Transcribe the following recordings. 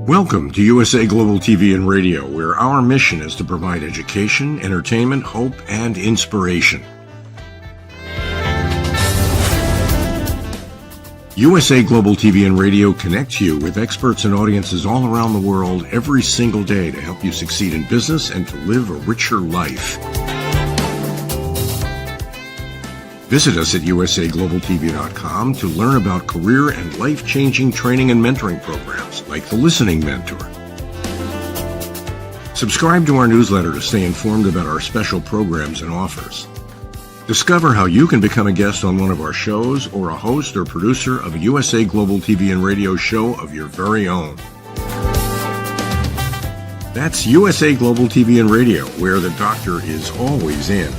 Welcome to USA Global TV and Radio, where our mission is to provide education, entertainment, hope, and inspiration. USA Global TV and Radio connects you with experts and audiences all around the world every single day to help you succeed in business and to live a richer life. Visit us at usaglobaltv.com to learn about career and life-changing training and mentoring programs like the Listening Mentor. Subscribe to our newsletter to stay informed about our special programs and offers. Discover how you can become a guest on one of our shows or a host or producer of a USA Global TV and Radio show of your very own. That's USA Global TV and Radio, where the doctor is always in.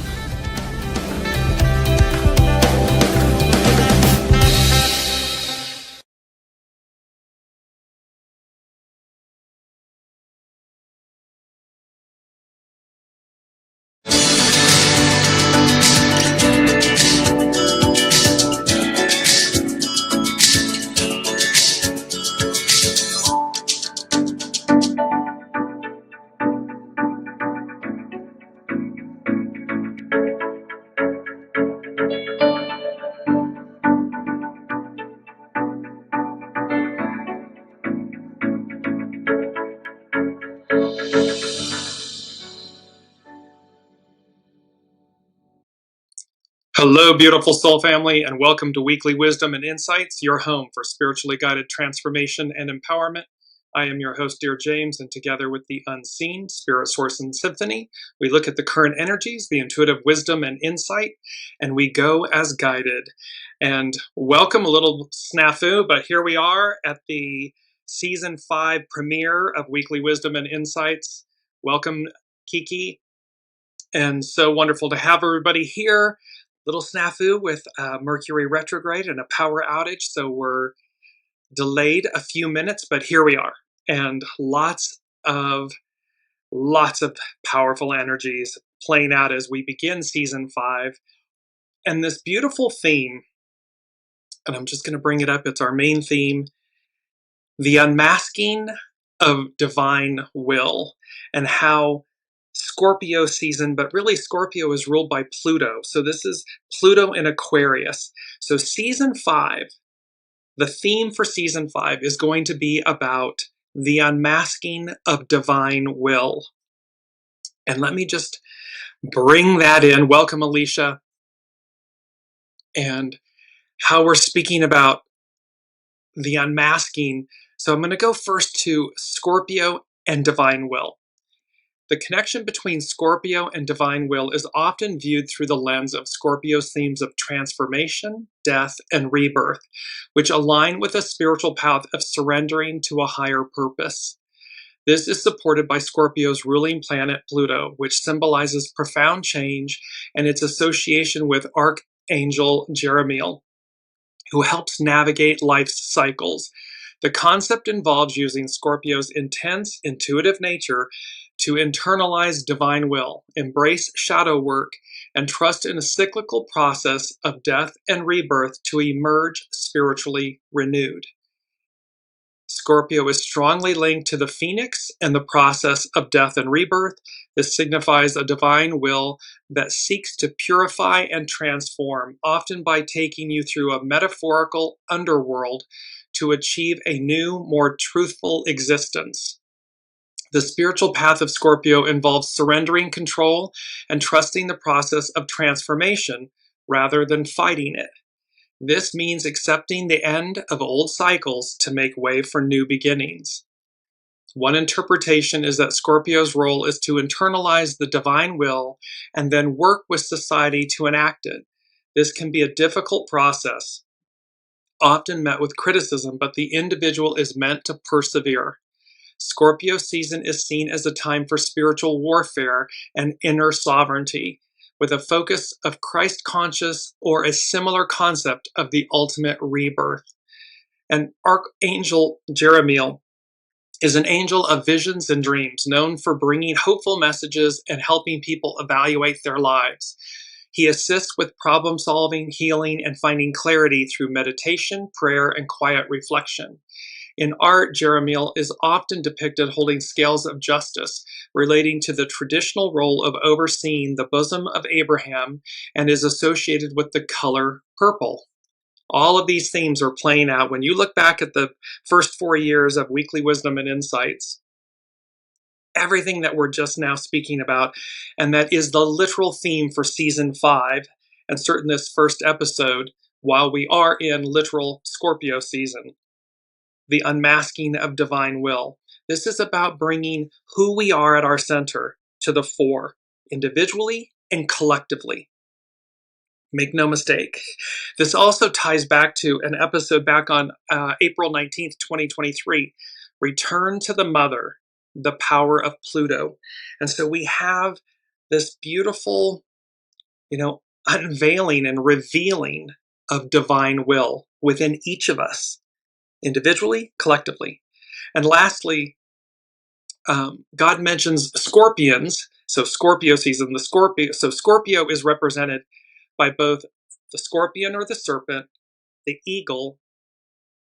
Hello, beautiful soul family, and welcome to Weekly Wisdom and Insights, your home for spiritually guided transformation and empowerment. I am your host, Dearjames, and together with the unseen, Spirit, Source, and Symphony, we look at the current energies, the intuitive wisdom and insight, and we go as guided. And welcome, a little snafu, but here we are at the Season 5 premiere of Weekly Wisdom and Insights. Welcome, Kiki, and so wonderful to have everybody here. Little snafu with Mercury retrograde and a power outage, so we're delayed a few minutes, but here we are, and lots of powerful energies playing out as we begin Season 5, and this beautiful theme, and I'm just going to bring it up, it's our main theme, the unmasking of divine will, and how Scorpio season, but really Scorpio is ruled by Pluto. So this is Pluto in Aquarius. So Season 5, the theme for Season 5 is going to be about the unmasking of divine will. And let me just bring that in. Welcome, Alicia. And how we're speaking about the unmasking. So I'm going to go first to Scorpio and divine will. The connection between Scorpio and divine will is often viewed through the lens of Scorpio's themes of transformation, death, and rebirth, which align with a spiritual path of surrendering to a higher purpose. This is supported by Scorpio's ruling planet Pluto, which symbolizes profound change and its association with Archangel Jeremiel, who helps navigate life's cycles. The concept involves using Scorpio's intense, intuitive nature to internalize divine will, embrace shadow work, and trust in a cyclical process of death and rebirth to emerge spiritually renewed. Scorpio is strongly linked to the phoenix and the process of death and rebirth. This signifies a divine will that seeks to purify and transform, often by taking you through a metaphorical underworld to achieve a new, more truthful existence. The spiritual path of Scorpio involves surrendering control and trusting the process of transformation rather than fighting it. This means accepting the end of old cycles to make way for new beginnings. One interpretation is that Scorpio's role is to internalize the divine will and then work with society to enact it. This can be a difficult process, often met with criticism, but the individual is meant to persevere. Scorpio season is seen as a time for spiritual warfare and inner sovereignty, with a focus of Christ-conscious or a similar concept of the ultimate rebirth. And Archangel Jeremiel is an angel of visions and dreams, known for bringing hopeful messages and helping people evaluate their lives. He assists with problem solving, healing, and finding clarity through meditation, prayer, and quiet reflection. In art, Jeremiel is often depicted holding scales of justice, relating to the traditional role of overseeing the bosom of Abraham, and is associated with the color purple. All of these themes are playing out when you look back at the first 4 years of Weekly Wisdom and Insights. Everything that we're just now speaking about, and that is the literal theme for season 5, and certainly this first episode, while we are in literal Scorpio season, the unmasking of divine will. This is about bringing who we are at our center to the fore, individually and collectively. Make no mistake. This also ties back to an episode back on April 19th, 2023, Return to the Mother, the Power of Pluto. And so we have this beautiful, unveiling and revealing of divine will within each of us, individually, collectively. And lastly, God mentions scorpions. So Scorpio season, so Scorpio is represented by both the scorpion or the serpent, the eagle,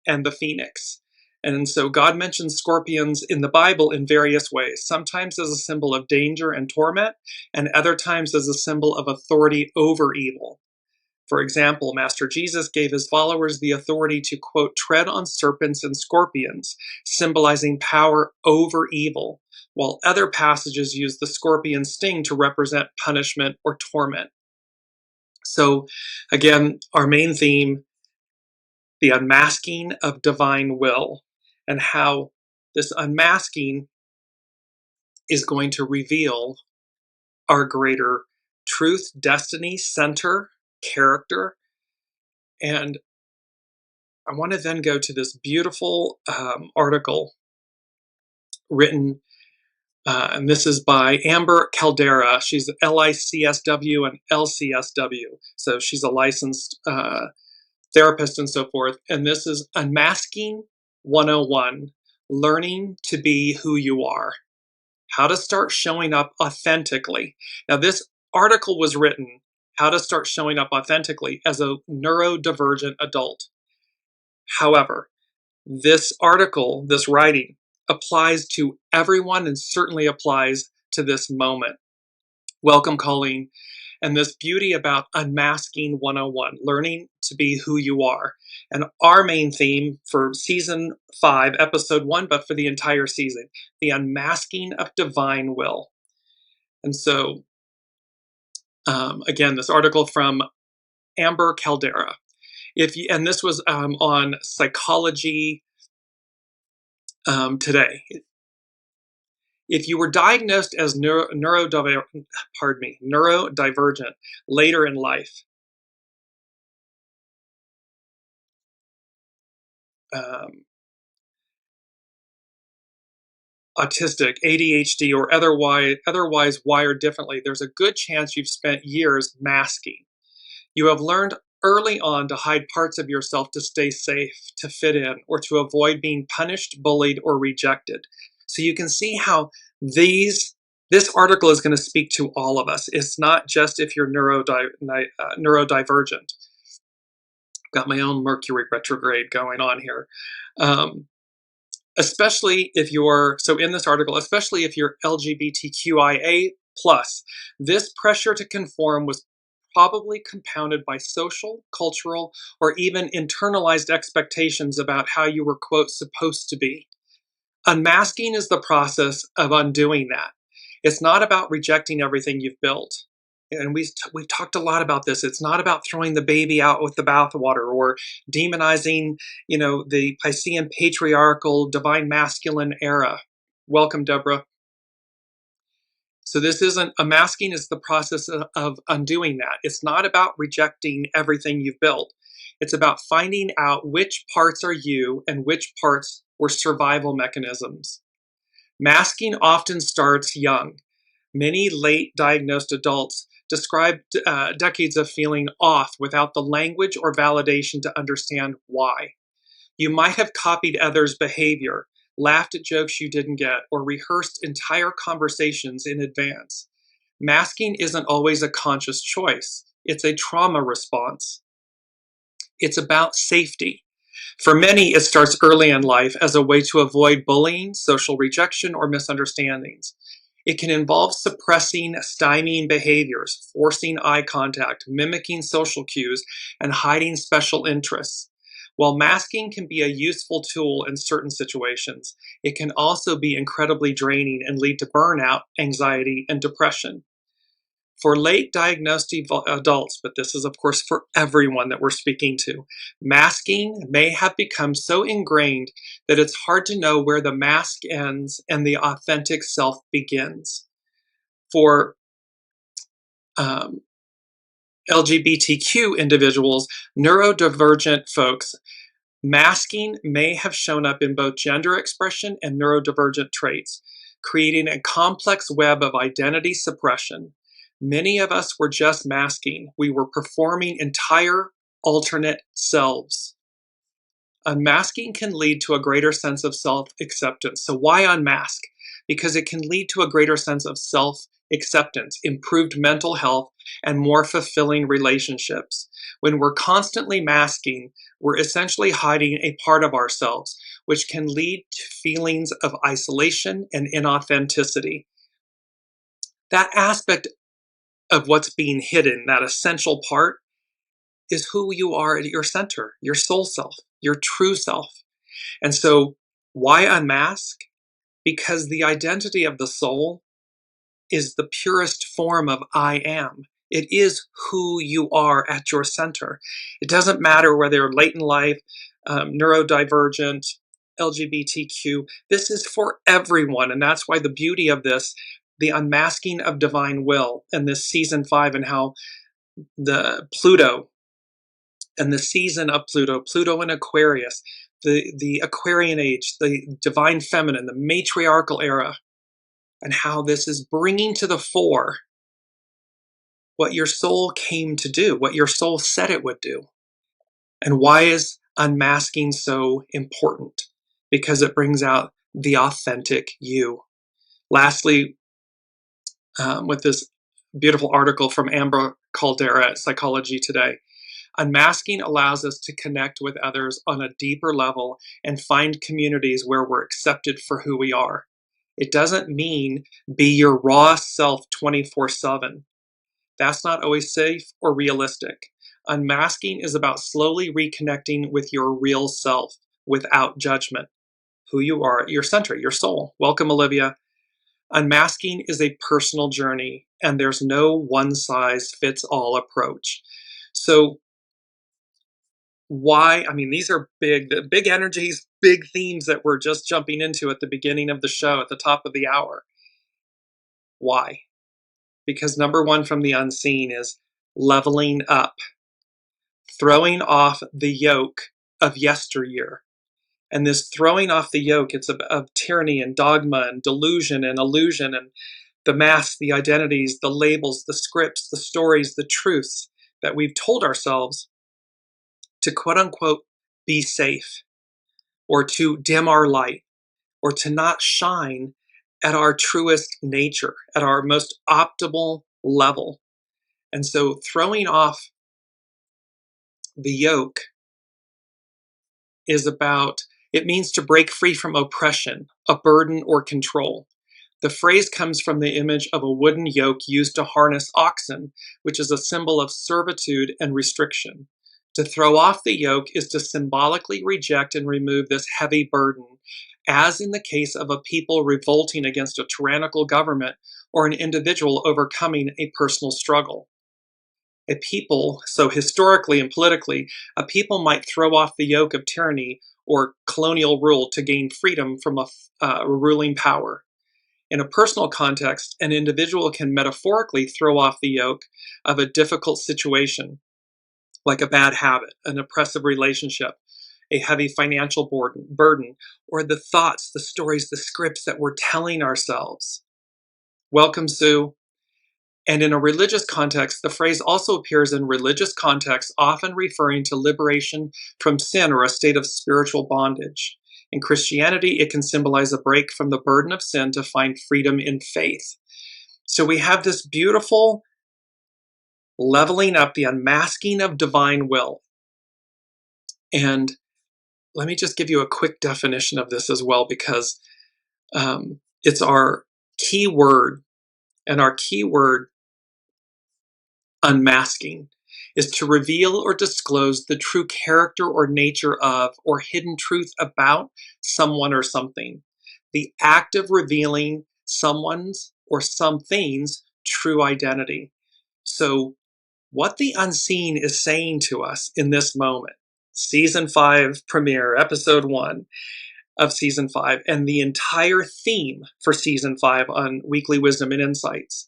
and the phoenix. And so God mentions scorpions in the Bible in various ways, sometimes as a symbol of danger and torment, and other times as a symbol of authority over evil. For example, Master Jesus gave his followers the authority to, quote, tread on serpents and scorpions, symbolizing power over evil, while other passages use the scorpion sting to represent punishment or torment. So again, our main theme, the unmasking of divine will, and how this unmasking is going to reveal our greater truth, destiny, center, character. And I want to then go to this beautiful article written, and this is by Amber Caldera. She's LICSW and LCSW. So she's a licensed therapist and so forth. And this is Unmasking 101, Learning to Be Who You Are. How to start showing up authentically. Now, this article was written, How to Start Showing Up Authentically as a Neurodivergent Adult. However, this article, this writing, applies to everyone and certainly applies to this moment. Welcome, Colleen. And this beauty about Unmasking 101, learning to be who you are. And our main theme for season 5, episode 1, but for the entire season, the unmasking of divine will. And so, again, this article from Amber Caldera. And this was on Psychology Today. If you were diagnosed as neurodivergent later in life, autistic, ADHD, or otherwise wired differently, there's a good chance you've spent years masking. You have learned early on to hide parts of yourself to stay safe, to fit in, or to avoid being punished, bullied, or rejected. So you can see how this article is going to speak to all of us. It's not just if you're neurodivergent. Got my own Mercury retrograde going on here. Especially if you're, so in this article, especially if you're LGBTQIA+, this pressure to conform was probably compounded by social, cultural, or even internalized expectations about how you were, quote, supposed to be. Unmasking is the process of undoing that. It's not about rejecting everything you've built. And we've talked a lot about this. It's not about throwing the baby out with the bathwater or demonizing, the Piscean patriarchal divine masculine era. Welcome, Deborah. So this isn't, unmasking is the process of undoing that. It's not about rejecting everything you've built. It's about finding out which parts are you and which parts were survival mechanisms. Masking often starts young. Many late diagnosed adults describe decades of feeling off without the language or validation to understand why. You might have copied others' behavior, laughed at jokes you didn't get, or rehearsed entire conversations in advance. Masking isn't always a conscious choice. It's a trauma response. It's about safety. For many, it starts early in life as a way to avoid bullying, social rejection, or misunderstandings. It can involve suppressing, stymieing behaviors, forcing eye contact, mimicking social cues, and hiding special interests. While masking can be a useful tool in certain situations, it can also be incredibly draining and lead to burnout, anxiety, and depression. For late diagnosed adults, but this is of course for everyone that we're speaking to, masking may have become so ingrained that it's hard to know where the mask ends and the authentic self begins. For LGBTQ individuals, neurodivergent folks, masking may have shown up in both gender expression and neurodivergent traits, creating a complex web of identity suppression. Many of us were just masking. We were performing entire alternate selves. Unmasking can lead to a greater sense of self-acceptance. So why unmask? Because it can lead to a greater sense of self-acceptance, improved mental health, and more fulfilling relationships. When we're constantly masking, we're essentially hiding a part of ourselves, which can lead to feelings of isolation and inauthenticity. That aspect of what's being hidden, that essential part, is who you are at your center, your soul self, your true self. And so why unmask? Because the identity of the soul is the purest form of I am. It is who you are at your center. It doesn't matter whether you're late in life, neurodivergent, LGBTQ. This is for everyone. And that's why the beauty of this, the unmasking of divine will, and this season 5, and how the Pluto and the season of Pluto in Aquarius, the Aquarian age, the divine feminine, the matriarchal era, and how this is bringing to the fore what your soul came to do, what your soul said it would do. And why is unmasking so important? Because it brings out the authentic you. Lastly, with this beautiful article from Amber Caldera at Psychology Today, unmasking allows us to connect with others on a deeper level and find communities where we're accepted for who we are. It doesn't mean be your raw self 24/7. That's not always safe or realistic. Unmasking is about slowly reconnecting with your real self without judgment, who you are at your center, your soul. Welcome, Olivia. Unmasking is a personal journey, and there's no one-size-fits-all approach. So why? I mean, these are big energies, big themes that we're just jumping into at the beginning of the show, at the top of the hour. Why? Because number one from the unseen is leveling up, throwing off the yoke of yesteryear. And this throwing off the yoke, it's of tyranny and dogma and delusion and illusion and the masks, the identities, the labels, the scripts, the stories, the truths that we've told ourselves to quote unquote be safe, or to dim our light, or to not shine at our truest nature, at our most optimal level. And so throwing off the yoke is about, it means to break free from oppression, a burden, or control. The phrase comes from the image of a wooden yoke used to harness oxen, which is a symbol of servitude and restriction. To throw off the yoke is to symbolically reject and remove this heavy burden, as in the case of a people revolting against a tyrannical government or an individual overcoming a personal struggle. A people, so historically and politically, a people might throw off the yoke of tyranny or colonial rule to gain freedom from a ruling power. In a personal context, an individual can metaphorically throw off the yoke of a difficult situation, like a bad habit, an oppressive relationship, a heavy financial burden, or the thoughts, the stories, the scripts that we're telling ourselves. Welcome, Sue. And in a religious context, the phrase also appears in religious contexts, often referring to liberation from sin or a state of spiritual bondage. In Christianity, it can symbolize a break from the burden of sin to find freedom in faith. So we have this beautiful leveling up, the unmasking of divine will. And let me just give you a quick definition of this as well, because it's our key word, and our key word, unmasking, is to reveal or disclose the true character or nature of, or hidden truth about someone or something. The act of revealing someone's or something's true identity. So what the unseen is saying to us in this moment, season 5 premiere, episode 1 of season 5, and the entire theme for season 5 on Weekly Wisdom and Insights,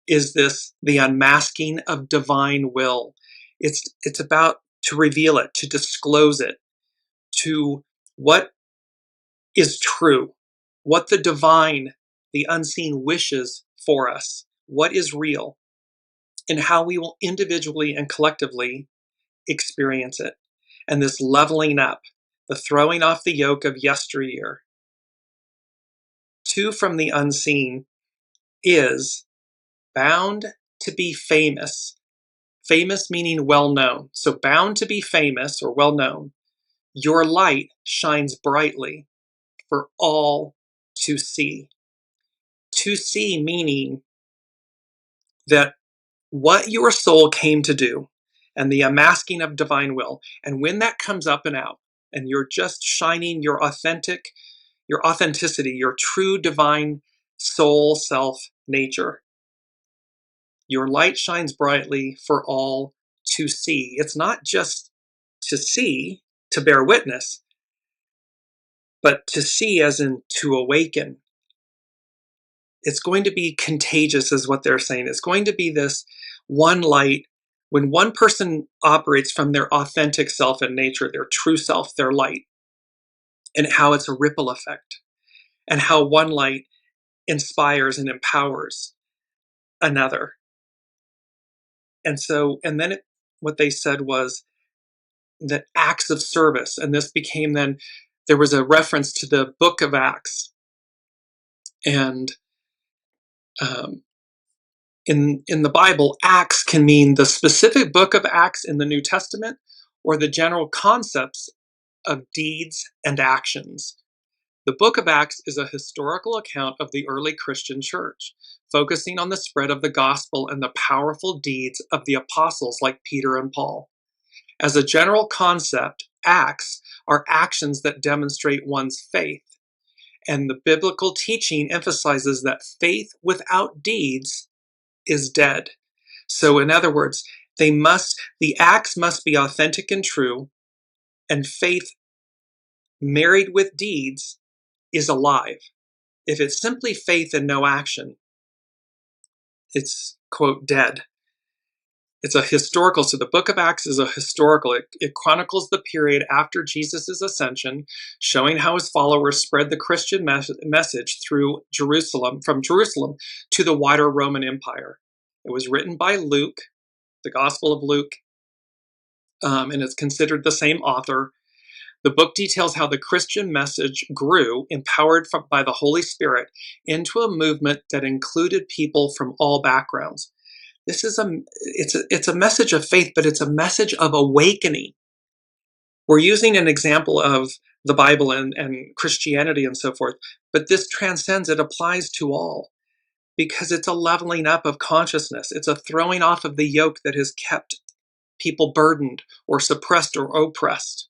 is this, the unmasking of divine will. It's about to reveal it, to disclose it, to what is true, what the divine, the unseen wishes for us, what is real, and how we will individually and collectively experience it. And this leveling up, the throwing off the yoke of yesteryear. 2 from the unseen is bound to be famous. Famous meaning well known. So bound to be famous or well known. Your light shines brightly for all to see. To see meaning that what your soul came to do, and the unmasking of divine will. And when that comes up and out, and you're just shining your authenticity, your true divine soul self nature, your light shines brightly for all to see. It's not just to see, to bear witness, but to see as in to awaken. It's going to be contagious, is what they're saying. It's going to be this one light. When one person operates from their authentic self and nature, their true self, their light, and how it's a ripple effect, and how one light inspires and empowers another. And so, and then what they said was that acts of service, and this became then, there was a reference to the book of Acts, and in the Bible, Acts can mean the specific book of Acts in the New Testament, or the general concepts of deeds and actions. The book of Acts is a historical account of the early Christian church, focusing on the spread of the gospel and the powerful deeds of the apostles like Peter and Paul. As a general concept, acts are actions that demonstrate one's faith, and the biblical teaching emphasizes that faith without deeds is dead. So in other words, the acts must be authentic and true, and faith married with deeds is alive. If it's simply faith and no action, it's, quote, dead. It's a historical, so the book of Acts is a historical. It chronicles the period after Jesus' ascension, showing how his followers spread the Christian message through Jerusalem, from Jerusalem to the wider Roman Empire. It was written by Luke, the Gospel of Luke, and it's considered the same author. The book details how the Christian message grew, empowered by the Holy Spirit, into a movement that included people from all backgrounds. This is it's a message of faith, but it's a message of awakening. We're using an example of the Bible and Christianity and so forth, but this transcends, it applies to all, because it's a leveling up of consciousness. It's a throwing off of the yoke that has kept people burdened or suppressed or oppressed.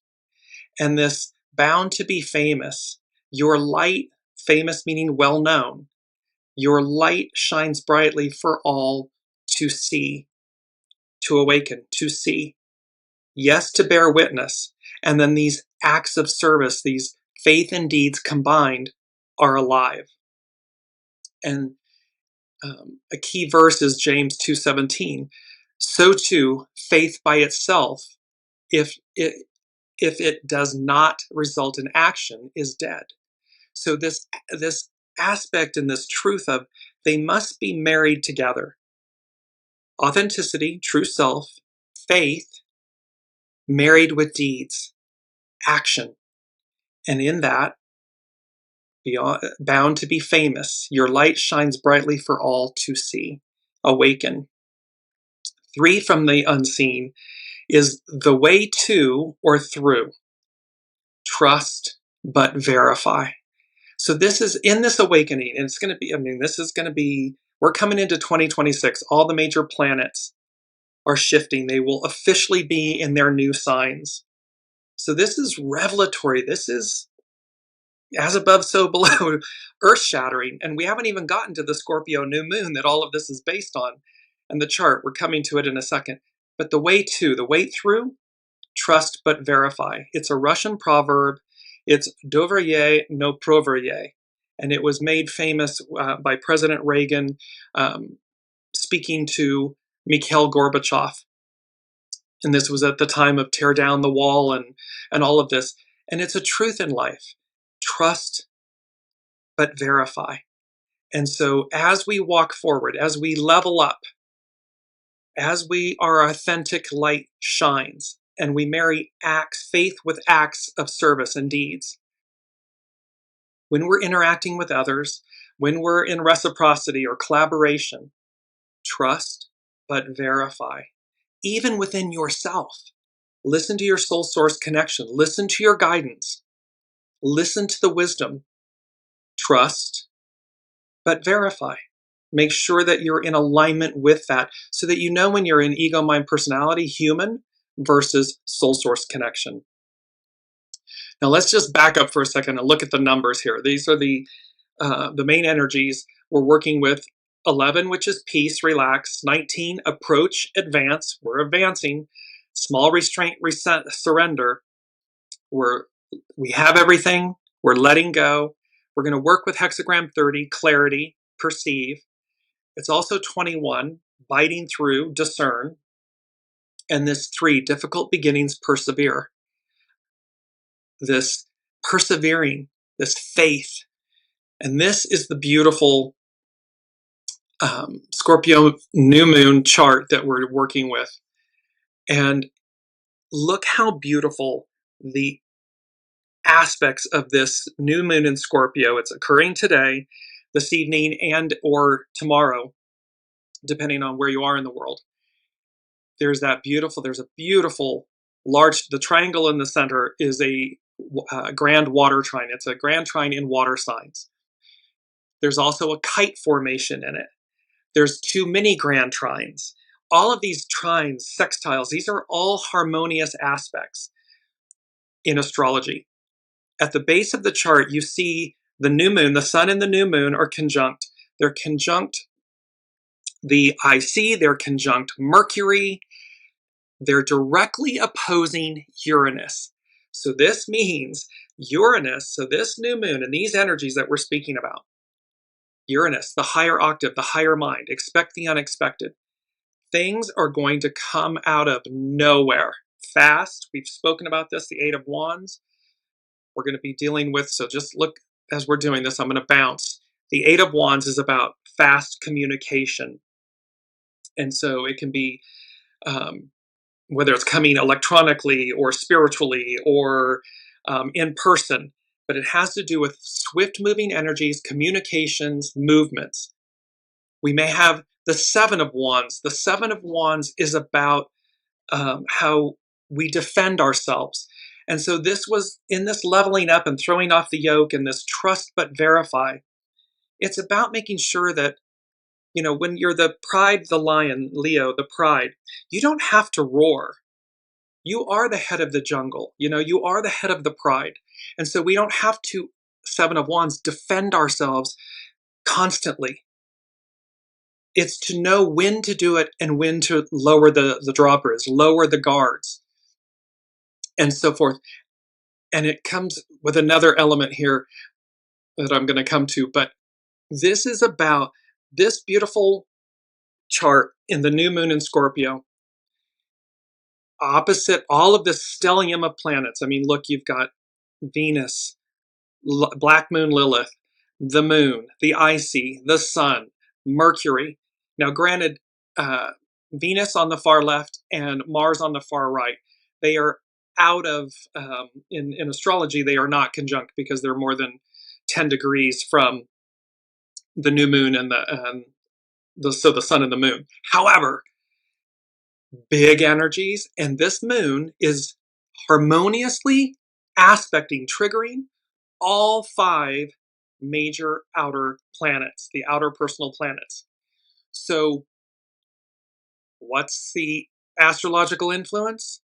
And this bound to be famous, your light, famous meaning well known, your light shines brightly for all to see, to awaken, to see. Yes, to bear witness. And then these acts of service, these faith and deeds combined, are alive. And a key verse is James 2:17. So too, faith by itself, if it does not result in action, is dead. So this aspect and this truth of they must be married together. Authenticity, true self, faith, married with deeds, action. And in that, bound to be famous, your light shines brightly for all to see. Awaken. 3 from the unseen is the way to or through. trust, but verify. So this is in this awakening, and it's going to be, this is going to be, we're coming into 2026. All the major planets are shifting. They will officially be in their new signs. So this is revelatory. This is as above, so below, earth shattering. And we haven't even gotten to the Scorpio new moon that all of this is based on. And the chart, we're coming to it in a second. But the way through, trust but verify. It's a Russian proverb. It's doverye no proverye. And it was made famous by President Reagan speaking to Mikhail Gorbachev. And this was at the time of tear down the wall and all of this. And it's a truth in life. Trust but verify. And so as we walk forward, as we level up, as our authentic light shines, and we marry faith with acts of service and deeds, when we're interacting with others, when we're in reciprocity or collaboration, trust but verify. Even within yourself, listen to your soul source connection, listen to your guidance, listen to the wisdom, trust but verify. Make sure that you're in alignment with that so that you know when you're in ego, mind, personality, human versus soul source connection. Now let's just back up for a second and look at the numbers here. These are the main energies we're working with. 11, which is peace, relax. 19, approach, advance. We're advancing. Small restraint, surrender. We have everything. We're letting go. We're going to work with hexagram 30, clarity, perceive. It's also 21, biting through, discern. And this 3, difficult beginnings, persevere. This persevering, this faith. And this is the beautiful Scorpio new moon chart that we're working with. And look how beautiful the aspects of this new moon in Scorpio. It's occurring today, this evening, and or tomorrow, depending on where you are in the world. There's a beautiful large, the triangle in the center is a grand water trine. It's a grand trine in water signs. There's also a kite formation in it. There's 2 mini grand trines. All of these trines, sextiles, these are all harmonious aspects in astrology. At the base of the chart, you see the new moon, the sun and the new moon are conjunct. They're conjunct the IC, they're conjunct Mercury. They're directly opposing Uranus. So this means Uranus, so this new moon and these energies that we're speaking about, Uranus, the higher octave, the higher mind, expect the unexpected. Things are going to come out of nowhere fast. We've spoken about this, the 8 of Wands. We're going to be dealing with, so just look as we're doing this, I'm going to bounce. The 8 of Wands is about fast communication. And so it can be, whether it's coming electronically or spiritually or in person, but it has to do with swift moving energies, communications, movements. We may have the 7 of Wands. The 7 of Wands is about how we defend ourselves. And so this was in this leveling up and throwing off the yoke and this trust but verify. It's about making sure that, when you're the pride, the lion, Leo, the pride, you don't have to roar. You are the head of the jungle. You are the head of the pride. And so we don't have to, 7 of Wands, defend ourselves constantly. It's to know when to do it and when to lower the droppers, lower the guards, and so forth. And it comes with another element here that I'm going to come to. But this is about this beautiful chart in the new moon in Scorpio. Opposite all of this stellium of planets. Look, you've got Venus, Black Moon Lilith, the moon, the IC, the sun, Mercury. Now, granted, Venus on the far left and Mars on the far right, they are out of, in astrology, they are not conjunct because they're more than 10 degrees from the new moon and the sun and the moon. However, big energies, and this moon is harmoniously aspecting, triggering all 5 major outer planets, the outer personal planets. So what's the astrological influence?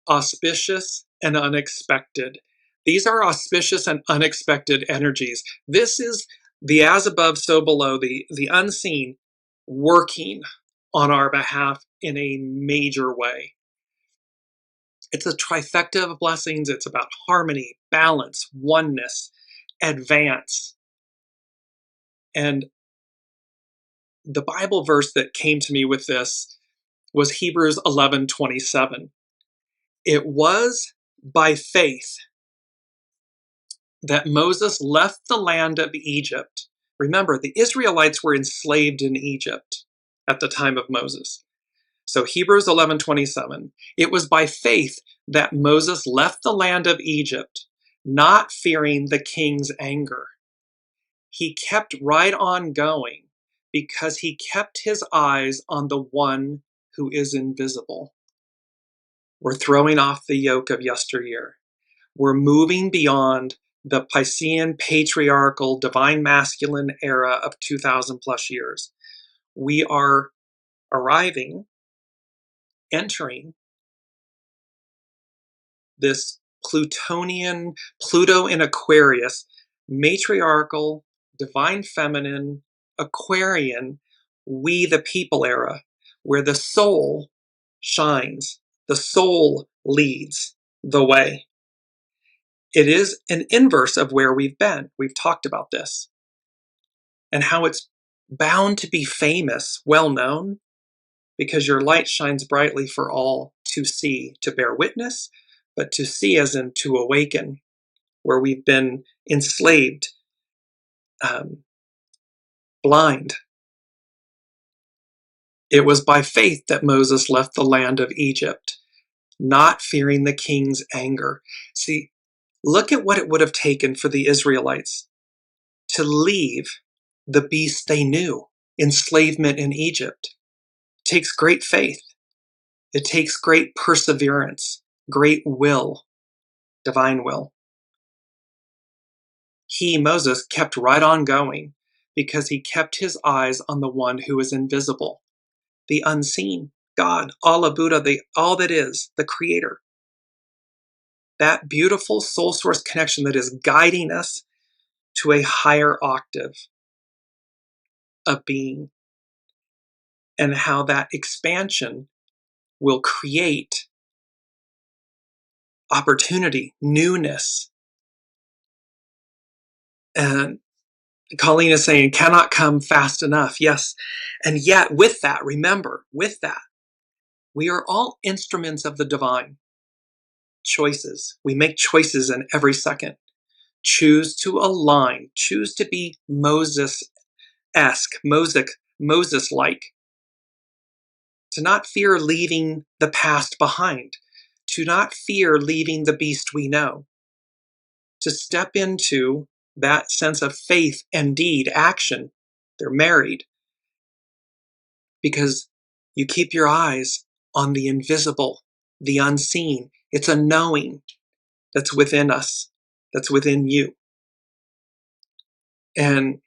Auspicious and unexpected. These are auspicious and unexpected energies. This is the as above, so below, the unseen working on our behalf in a major way. It's a trifecta of blessings. It's about harmony, balance, oneness, advance. And the Bible verse that came to me with this was Hebrews 11:27. It was by faith that Moses left the land of Egypt. Remember, the Israelites were enslaved in Egypt at the time of Moses. So Hebrews 11:27, it was by faith that Moses left the land of Egypt, not fearing the king's anger. He kept right on going because he kept his eyes on the one who is invisible. We're throwing off the yoke of yesteryear. We're moving beyond the Piscean patriarchal divine masculine era of 2,000 plus years. We are entering this Plutonian, Pluto in Aquarius, matriarchal, divine feminine, Aquarian, we the people era, where the soul shines, the soul leads the way. It is an inverse of where we've been. We've talked about this and how it's bound to be famous, well known, because your light shines brightly for all to see, to bear witness, but to see as in to awaken, where we've been enslaved, blind. It was by faith that Moses left the land of Egypt, not fearing the king's anger. See, look at what it would have taken for the Israelites to leave the beast they knew, enslavement in Egypt. It takes great faith. It takes great perseverance, great will, divine will. He, Moses, kept right on going because he kept his eyes on the one who is invisible, the unseen, God, Allah, Buddha, all that is, the creator. That beautiful soul source connection that is guiding us to a higher octave of being, and how that expansion will create opportunity, newness. And Colleen is saying, cannot come fast enough. Yes. And yet with that, remember, with that, we are all instruments of the divine. Choices. We make choices in every second. Choose to align. Choose to be Moses-esque, Moses-like. To not fear leaving the past behind. To not fear leaving the beast we know. To step into that sense of faith and deed, action. They're married. Because you keep your eyes on the invisible, the unseen. It's a knowing that's within us, that's within you. And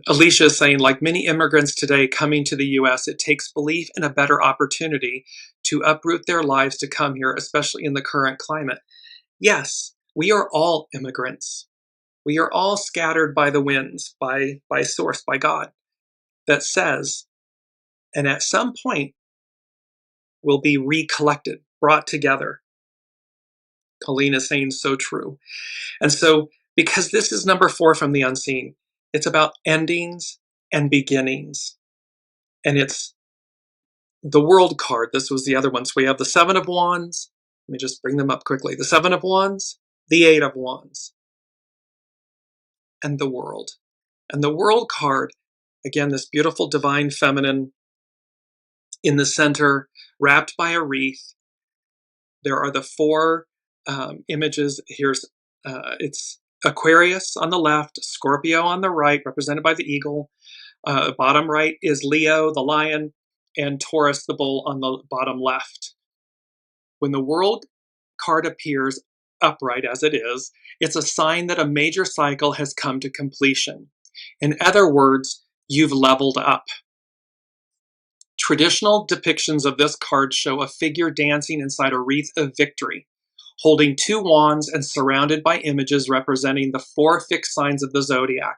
Alicia is saying, like many immigrants today coming to the US, it takes belief in a better opportunity to uproot their lives to come here, especially in the current climate. Yes, we are all immigrants. We are all scattered by the winds, by source, by God, that says, and at some point will be recollected, brought together. Colleen is saying so true. And so, because this is number 4 from the unseen, it's about endings and beginnings. And it's the world card. This was the other one. So we have the 7 of Wands. Let me just bring them up quickly. The 7 of Wands, the 8 of Wands, and the world. And the world card, again, this beautiful divine feminine in the center, wrapped by a wreath. There are the 4 images. Here's it's Aquarius on the left, Scorpio on the right, represented by the eagle. Bottom right is Leo, the lion, and Taurus, the bull, on the bottom left. When the world card appears upright as it is, it's a sign that a major cycle has come to completion. In other words, you've leveled up. Traditional depictions of this card show a figure dancing inside a wreath of victory, holding 2 wands and surrounded by images representing the 4 fixed signs of the zodiac.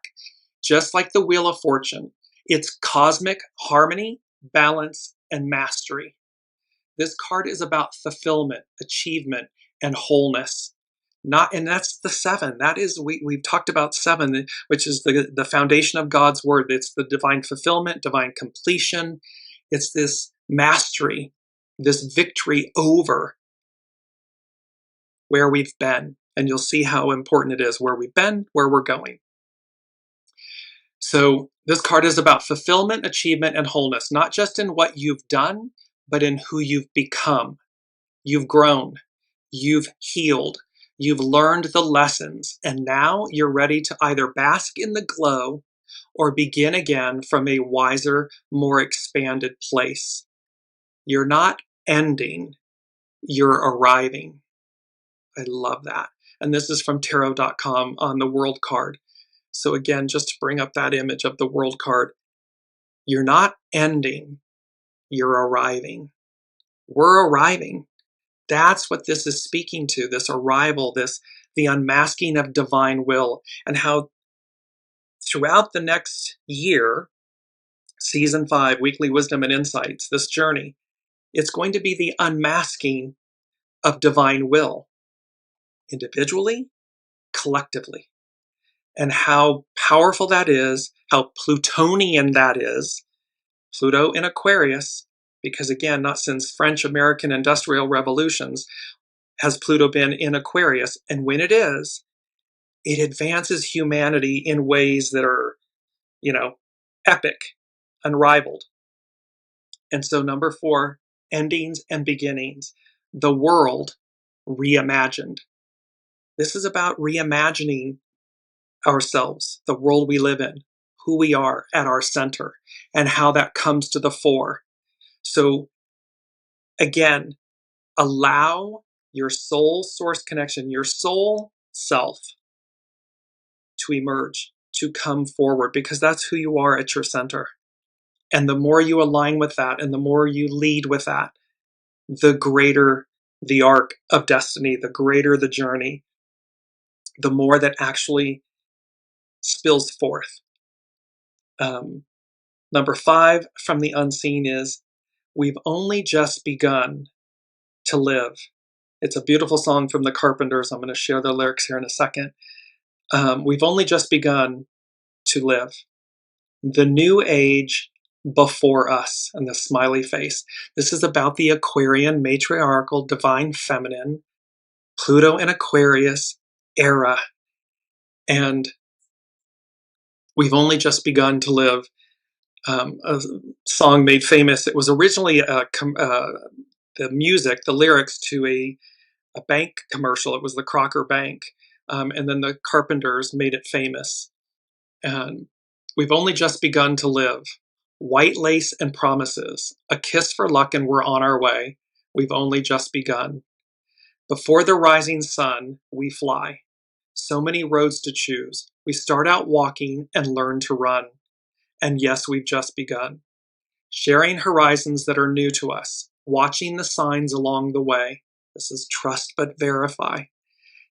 Just like the Wheel of Fortune, it's cosmic harmony, balance, and mastery. This card is about fulfillment, achievement, and wholeness. And that's the 7. That is, we've talked about 7, which is the foundation of God's word. It's the divine fulfillment, divine completion. It's this mastery, this victory over where we've been. And you'll see how important it is where we've been, where we're going. So this card is about fulfillment, achievement, and wholeness, not just in what you've done, but in who you've become. You've grown, you've healed, you've learned the lessons, and now you're ready to either bask in the glow or begin again from a wiser, more expanded place. You're not ending, you're arriving. I love that. And this is from tarot.com on the World card. So again, just to bring up that image of the World card, you're not ending, you're arriving. We're arriving. That's what this is speaking to, this arrival, the unmasking of divine will, and how throughout the next year, season 5, Weekly Wisdom and Insights, this journey, it's going to be the unmasking of divine will, individually, collectively, and how powerful that is, how Plutonian that is. Pluto in Aquarius, because again, not since French-American industrial revolutions has Pluto been in Aquarius, and when it is, it advances humanity in ways that are, epic, unrivaled. And so number 4, endings and beginnings, the world reimagined. This is about reimagining ourselves, the world we live in, who we are at our center, and how that comes to the fore. So again, allow your soul source connection, your soul self, to emerge, to come forward, because that's who you are at your center. And the more you align with that, and the more you lead with that, the greater the arc of destiny, the greater the journey, the more that actually spills forth. Number 5 from the unseen is, we've only just begun to live. It's a beautiful song from the Carpenters. I'm going to share the lyrics here in a second. We've only just begun to live. The new age before us, and the smiley face. This is about the Aquarian, matriarchal, divine feminine, Pluto in Aquarius era. And we've only just begun to live. A song made famous. It was originally the music, the lyrics to a bank commercial. It was the Crocker Bank. And then the Carpenters made it famous. And we've only just begun to live. White lace and promises. A kiss for luck and we're on our way. We've only just begun. Before the rising sun, we fly. So many roads to choose. We start out walking and learn to run. And yes, we've just begun. Sharing horizons that are new to us. Watching the signs along the way. This is trust but verify.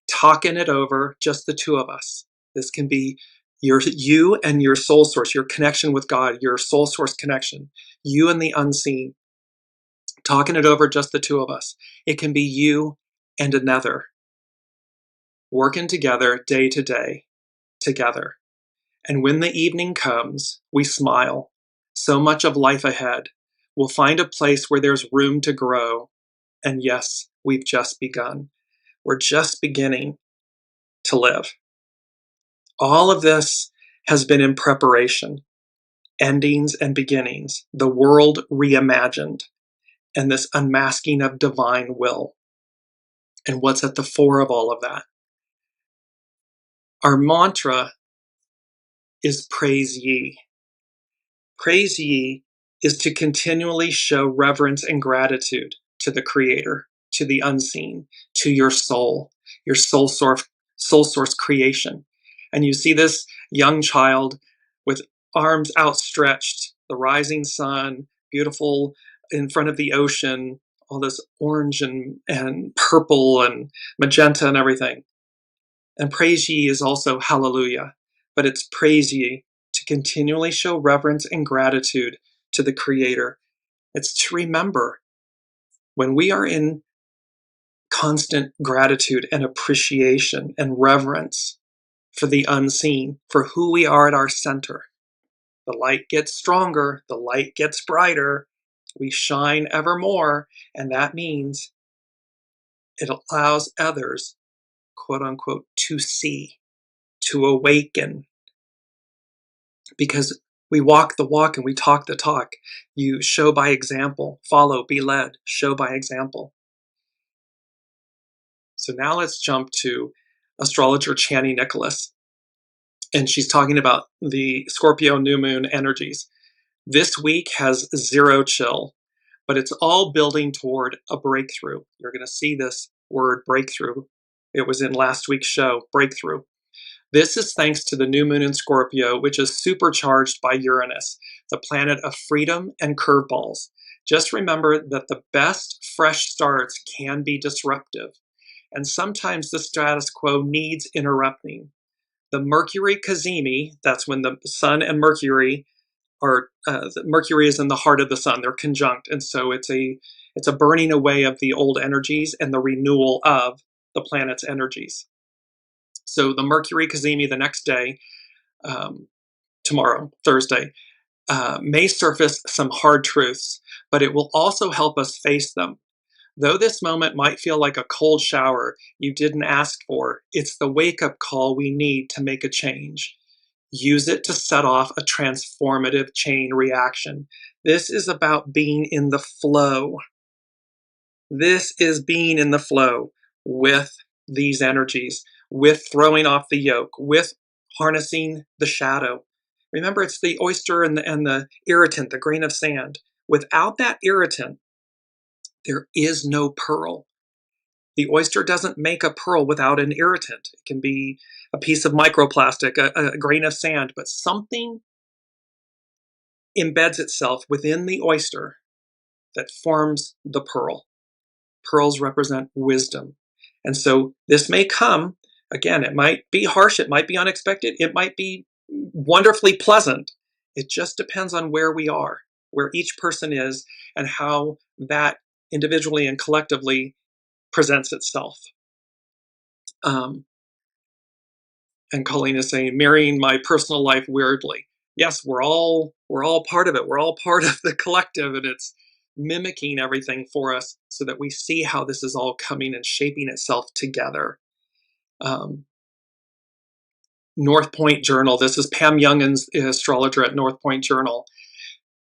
Talking it over, just the two of us. This can be you and your soul source, your connection with God, your soul source connection. You and the unseen. Talking it over, just the two of us. It can be you and another. Working together day to day, together. And when the evening comes, we smile. So much of life ahead. We'll find a place where there's room to grow. And yes, we've just begun. We're just beginning to live. All of this has been in preparation. Endings and beginnings. The world reimagined. And this unmasking of divine will. And what's at the fore of all of that? Our mantra is praise ye. Praise ye is to continually show reverence and gratitude to the Creator, to the unseen, to your soul source creation. And you see this young child with arms outstretched, the rising sun, beautiful in front of the ocean, all this orange and purple and magenta and everything. And praise ye is also hallelujah, but it's praise ye to continually show reverence and gratitude to the Creator. It's to remember when we are in constant gratitude and appreciation and reverence for the unseen, for who we are at our center. The light gets stronger, the light gets brighter, we shine ever more, and that means it allows others, quote unquote, to see, to awaken. Because we walk the walk and we talk the talk. You show by example, follow, be led, show by example. So now let's jump to astrologer Chani Nicholas. And she's talking about the Scorpio new moon energies. This week has zero chill, but it's all building toward a breakthrough. You're going to see this word breakthrough. It was in last week's show, breakthrough. This is thanks to the new moon in Scorpio, which is supercharged by Uranus, the planet of freedom and curveballs. Just remember that the best fresh starts can be disruptive, and sometimes the status quo needs interrupting. The Mercury Cazimi, that's when the Sun and Mercury are, Mercury is in the heart of the Sun, they're conjunct, and so it's a burning away of the old energies and the renewal of the planet's energies. So the Mercury Cazimi the next day, tomorrow, Thursday, may surface some hard truths, but it will also help us face them. Though this moment might feel like a cold shower you didn't ask for, it's the wake-up call we need to make a change. Use it to set off a transformative chain reaction. This is about being in the flow. This is being in the flow with these energies, with throwing off the yoke, with harnessing the shadow. Remember, it's the oyster and the irritant, the grain of sand. Without that irritant, there is no pearl. The oyster doesn't make a pearl without an irritant. It can be a piece of microplastic, a grain of sand, but something embeds itself within the oyster that forms the pearl. Pearls represent wisdom. And so this may come, again, it might be harsh, it might be unexpected, it might be wonderfully pleasant. It just depends on where we are, where each person is, and how that individually and collectively presents itself. And Colleen is saying, marrying my personal life weirdly. Yes, we're all part of it. We're all part of the collective, and it's mimicking everything for us so that we see how this is all coming and shaping itself together. North Point Journal. This is Pam Youngin's astrologer at North Point Journal.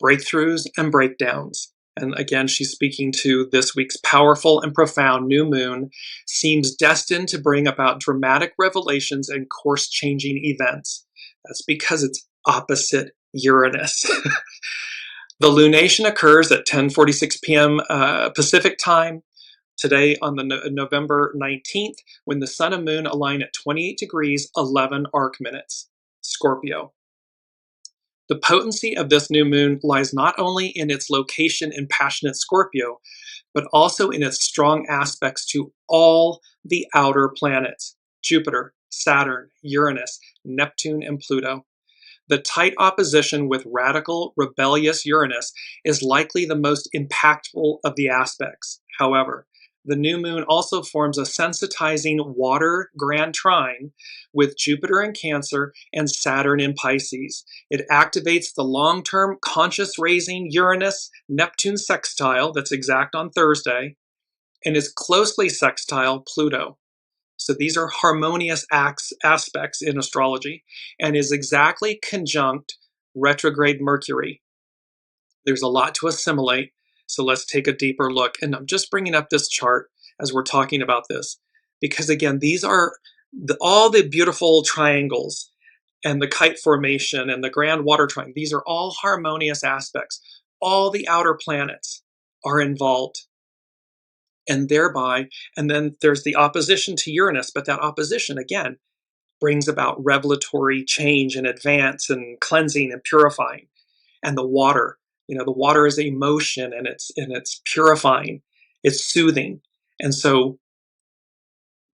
Breakthroughs and breakdowns. And again, she's speaking to this week's powerful and profound new moon seems destined to bring about dramatic revelations and course-changing events. That's because it's opposite Uranus. The lunation occurs at 10:46 p.m. Pacific time today on the November 19th, when the sun and moon align at 28 degrees, 11 arc minutes, Scorpio. The potency of this new moon lies not only in its location in passionate Scorpio, but also in its strong aspects to all the outer planets, Jupiter, Saturn, Uranus, Neptune, and Pluto. The tight opposition with radical, rebellious Uranus is likely the most impactful of the aspects. However, the new moon also forms a sensitizing water grand trine with Jupiter in Cancer and Saturn in Pisces. It activates the long-term conscious-raising Uranus-Neptune sextile that's exact on Thursday and is closely sextile Pluto. So these are harmonious aspects in astrology and is exactly conjunct retrograde Mercury. There's a lot to assimilate, so let's take a deeper look. And I'm just bringing up this chart as we're talking about this, because again, these are all the beautiful triangles and the kite formation and the grand water triangle. These are all harmonious aspects. All the outer planets are involved. and thereby, and then there's the opposition to Uranus, but that opposition, again, brings about revelatory change and advance and cleansing and purifying. And the water, the water is emotion, and it's purifying, it's soothing. And so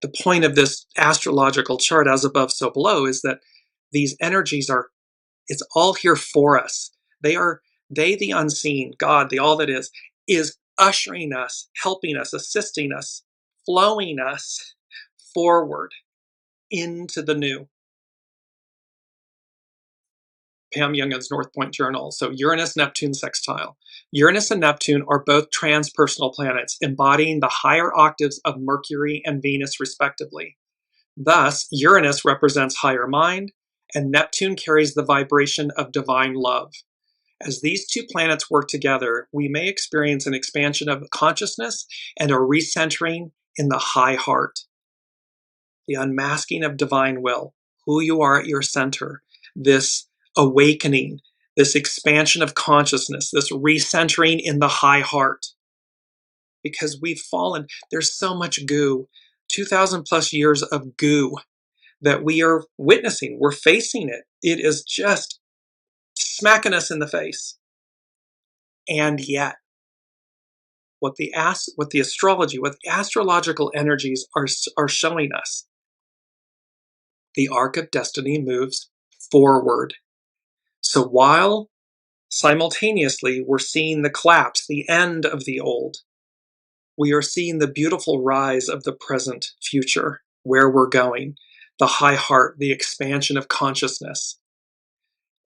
the point of this astrological chart, as above, so below, is that these energies it's all here for us. They, the unseen, God, the all that is ushering us, helping us, assisting us, flowing us forward into the new. Pam Youngin's North Point Journal. So Uranus-Neptune sextile. Uranus and Neptune are both transpersonal planets, embodying the higher octaves of Mercury and Venus, respectively. Thus, Uranus represents higher mind, and Neptune carries the vibration of divine love. As these two planets work together, we may experience an expansion of consciousness and a recentering in the high heart. The unmasking of divine will, who you are at your center, this awakening, this expansion of consciousness, this recentering in the high heart. Because we've fallen, there's so much goo, 2,000 plus years of goo that we are witnessing. We're facing it. It is just smacking us in the face. And yet, what the astrology, what the astrological energies are showing us, the arc of destiny moves forward. So while simultaneously we're seeing the collapse, the end of the old, we are seeing the beautiful rise of the present future, where we're going, the high heart, the expansion of consciousness.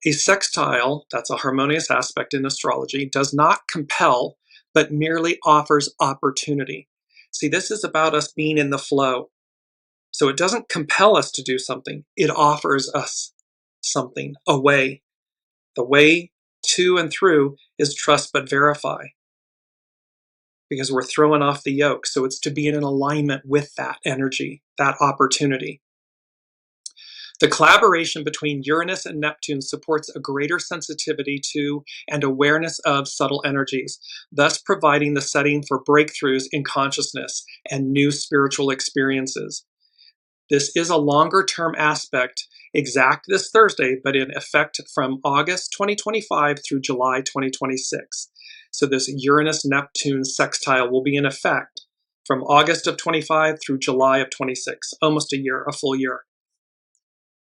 A sextile, that's a harmonious aspect in astrology, does not compel, but merely offers opportunity. See, this is about us being in the flow. So it doesn't compel us to do something. It offers us something, a way. The way to and through is trust but verify, because we're throwing off the yoke. So it's to be in an alignment with that energy, that opportunity. The collaboration between Uranus and Neptune supports a greater sensitivity to and awareness of subtle energies, thus providing the setting for breakthroughs in consciousness and new spiritual experiences. This is a longer-term aspect, exact this Thursday, but in effect from August 2025 through July 2026. So this Uranus-Neptune sextile will be in effect from August of 25 through July of 26, almost a year, a full year.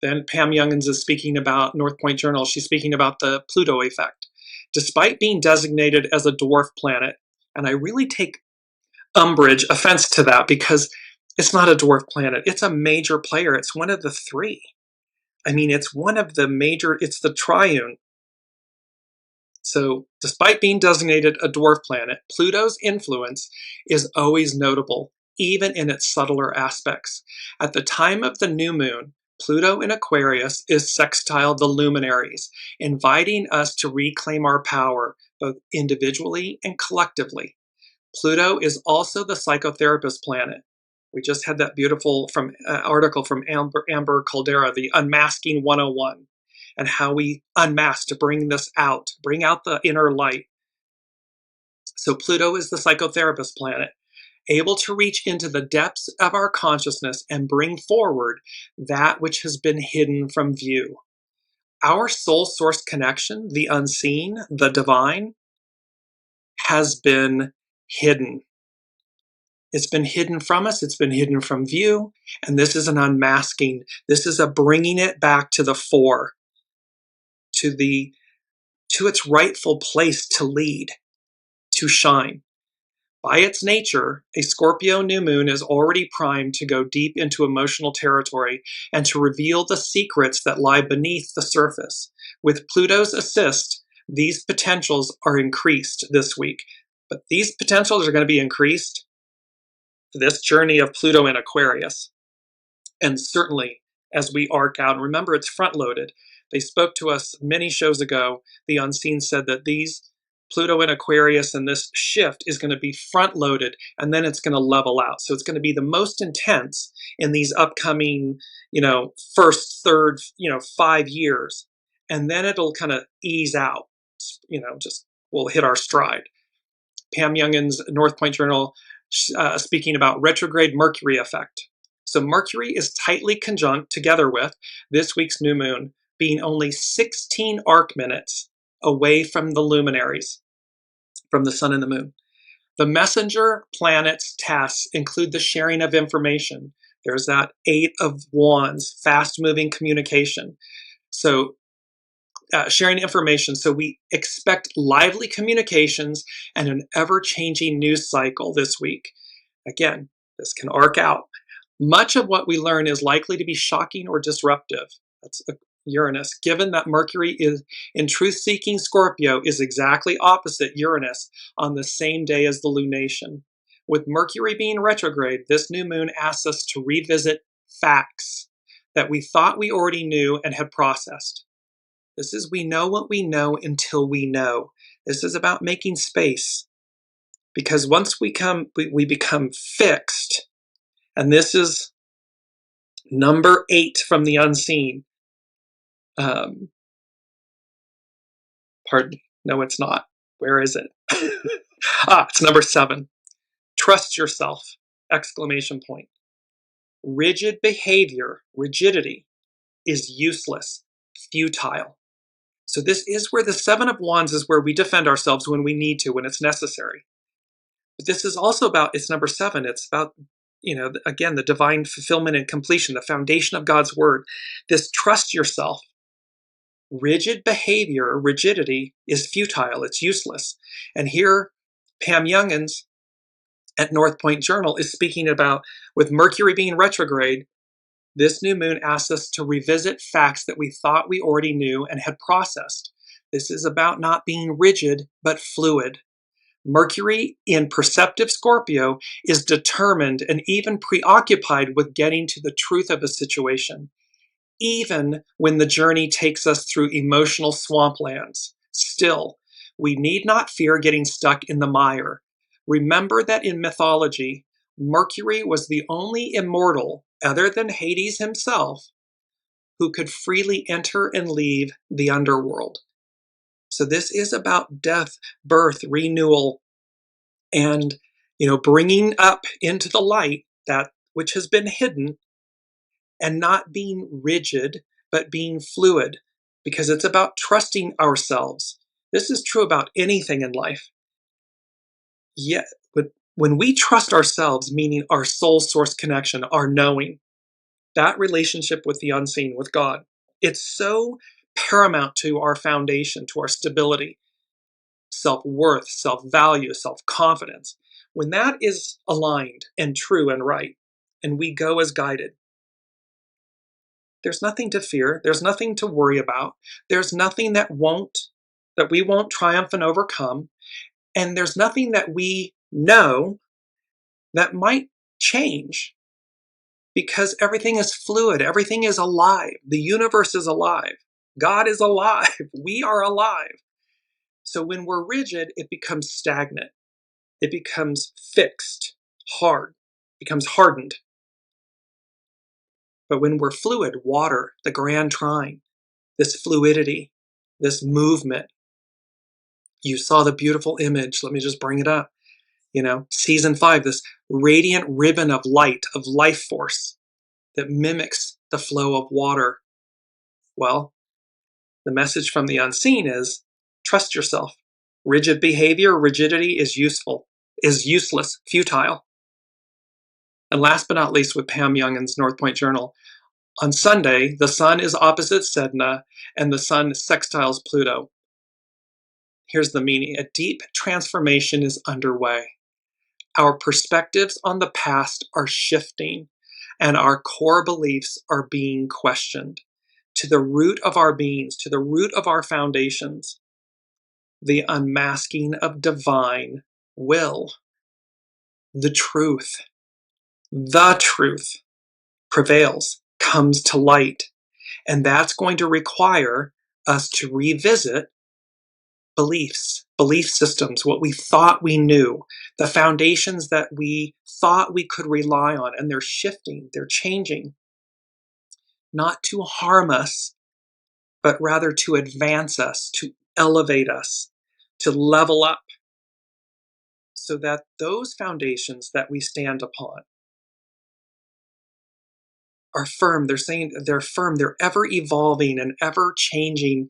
Then Pam Youngins is speaking about, North Point Journal, she's speaking about the Pluto effect. Despite being designated as a dwarf planet, and I really take offense to that, because it's not a dwarf planet. It's a major player. It's one of the three. I mean, it's one of the major, it's the triune. So despite being designated a dwarf planet, Pluto's influence is always notable, even in its subtler aspects. At the time of the new moon, Pluto in Aquarius is sextile the luminaries, inviting us to reclaim our power, both individually and collectively. Pluto is also the psychotherapist planet. We just had that beautiful article from Amber Caldera, the Unmasking 101, and how we unmask to bring this out, bring out the inner light. So Pluto is the psychotherapist planet, able to reach into the depths of our consciousness and bring forward that which has been hidden from view. Our soul source connection, the unseen, the divine, has been hidden. It's been hidden from us, it's been hidden from view, and this is an unmasking. This is a bringing it back to the fore, to its rightful place to lead, to shine. By its nature, a Scorpio new moon is already primed to go deep into emotional territory and to reveal the secrets that lie beneath the surface. With Pluto's assist, these potentials are increased this week. But these potentials are going to be increased for this journey of Pluto in Aquarius. And certainly as we arc out, and remember it's front-loaded. They spoke to us many shows ago. The Unseen said that these Pluto in Aquarius and this shift is going to be front-loaded, and then it's going to level out. So it's going to be the most intense in these upcoming, first, third, 5 years. And then it'll kind of ease out, just we'll hit our stride. Pam Youngin's North Point Journal, speaking about retrograde Mercury effect. So Mercury is tightly conjunct together with this week's new moon, being only 16 arc minutes away from the luminaries, from the sun and the moon. The messenger planet's tasks include the sharing of information. There's that 8 of Wands, fast-moving communication. So sharing information. So we expect lively communications and an ever-changing news cycle this week. Again, this can arc out. Much of what we learn is likely to be shocking or disruptive. That's Uranus, given that Mercury is in truth-seeking Scorpio is exactly opposite Uranus on the same day as the lunation. With Mercury being retrograde, this new moon asks us to revisit facts that we thought we already knew and had processed. This is we know what we know until we know. This is about making space. Because once we become fixed, and this is number 8 from the unseen. Pardon, no it's not. Where is it? It's number 7. Trust yourself, exclamation point. Rigid behavior, rigidity, is useless, futile. So this is where the 7 of Wands is where we defend ourselves when we need to, when it's necessary. But this is also about, it's number 7, it's about, again, the divine fulfillment and completion, the foundation of God's word. This trust yourself. Rigid behavior, rigidity, is futile, it's useless. And here, Pam Youngins at North Point Journal is speaking about, with Mercury being retrograde, this new moon asks us to revisit facts that we thought we already knew and had processed. This is about not being rigid, but fluid. Mercury in perceptive Scorpio is determined and even preoccupied with getting to the truth of a situation, even when the journey takes us through emotional swamplands. Still, we need not fear getting stuck in the mire. Remember that in mythology, Mercury was the only immortal, other than Hades himself, who could freely enter and leave the underworld. So this is about death, birth, renewal, and bringing up into the light that which has been hidden, and not being rigid, but being fluid, because it's about trusting ourselves. This is true about anything in life. Yet, when we trust ourselves, meaning our soul source connection, our knowing, that relationship with the unseen, with God, it's so paramount to our foundation, to our stability, self-worth, self-value, self-confidence. When that is aligned and true and right, and we go as guided, there's nothing to fear. There's nothing to worry about. There's nothing that we won't triumph and overcome. And there's nothing that we know that might change, because everything is fluid. Everything is alive. The universe is alive. God is alive. We are alive. So when we're rigid, it becomes stagnant. It becomes fixed, hard, becomes hardened. But when we're fluid, water, the grand trine, this fluidity, this movement. You saw the beautiful image. Let me just bring it up. Season 5, this radiant ribbon of light, of life force that mimics the flow of water. Well, the message from the unseen is trust yourself. Rigid behavior, rigidity is useless, futile. And last but not least, with Pam Youngins, North Point Journal, on Sunday, the sun is opposite Sedna and the sun sextiles Pluto. Here's the meaning. A deep transformation is underway. Our perspectives on the past are shifting, and our core beliefs are being questioned to the root of our beings, to the root of our foundations. The unmasking of divine will. The truth prevails, comes to light, and that's going to require us to revisit beliefs, belief systems, what we thought we knew, the foundations that we thought we could rely on, and they're shifting, they're changing, not to harm us, but rather to advance us, to elevate us, to level up. so that those foundations that we stand upon are firm. They're saying they're firm, they're ever evolving and ever changing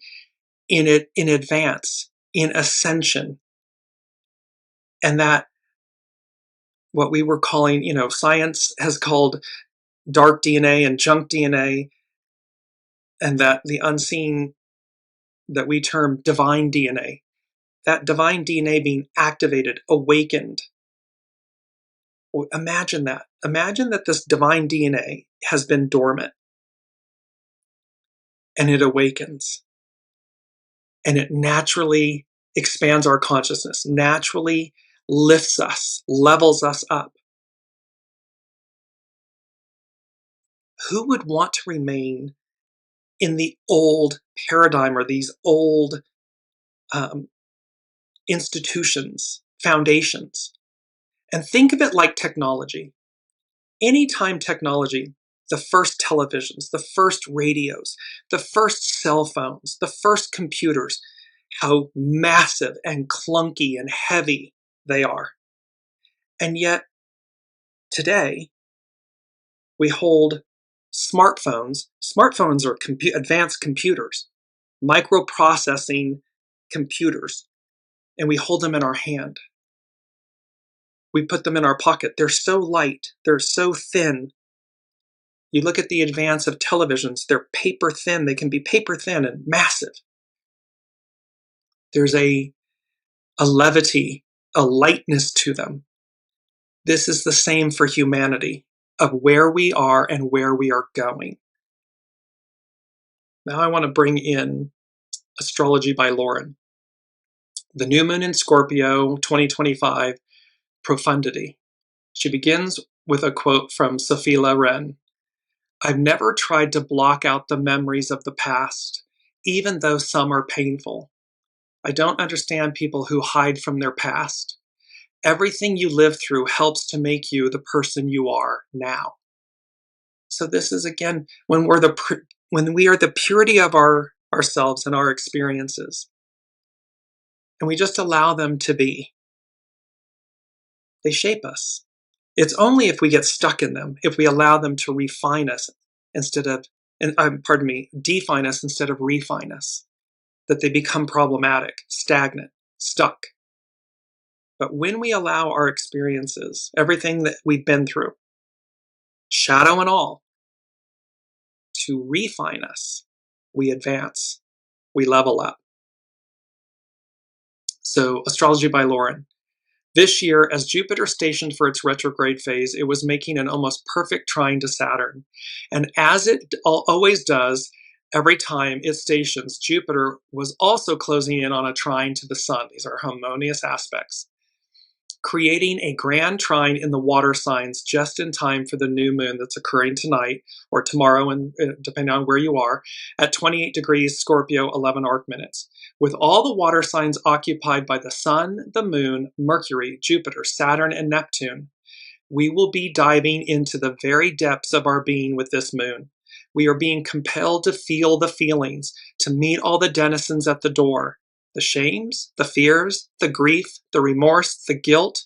in advance, in ascension. And that what we were calling, science has called dark DNA and junk DNA, and that the unseen that we term divine DNA, that divine DNA being activated, awakened. Imagine that. Imagine that this divine DNA has been dormant and it awakens and it naturally expands our consciousness, naturally lifts us, levels us up. Who would want to remain in the old paradigm or these old institutions, foundations? And think of it like technology. Anytime technology, the first televisions, the first radios, the first cell phones, the first computers, how massive and clunky and heavy they are. And yet, today, we hold smartphones. Smartphones are advanced computers, microprocessing computers, and we hold them in our hand. We put them in our pocket. They're so light. They're so thin. You look at the advance of televisions, they're paper thin. They can be paper thin and massive. There's a levity, a lightness to them. This is the same for humanity, of where we are and where we are going. Now I want to bring in Astrology by Lauren. The new moon in Scorpio, 2025, profundity. She begins with a quote from Sophie Loren. I've never tried to block out the memories of the past, even though some are painful. I don't understand people who hide from their past. Everything you live through helps to make you the person you are now. So this is, again, when we are the purity of ourselves and our experiences, and we just allow them to be. They shape us. It's only if we get stuck in them, if we allow them to refine us instead of, define us instead of refine us, that they become problematic, stagnant, stuck. But when we allow our experiences, everything that we've been through, shadow and all, to refine us, we advance, we level up. So, Astrology by Lauren. This year, as Jupiter stationed for its retrograde phase, it was making an almost perfect trine to Saturn. And as it always does, every time it stations, Jupiter was also closing in on a trine to the Sun. These are harmonious aspects, creating a grand trine in the water signs just in time for the new moon that's occurring tonight or tomorrow, and depending on where you are, at 28 degrees Scorpio, 11 arc minutes. With all the water signs occupied by the Sun, the Moon, Mercury, Jupiter, Saturn, and Neptune, we will be diving into the very depths of our being with this moon. We are being compelled to feel the feelings, to meet all the denizens at the door, the shames, the fears, the grief, the remorse, the guilt,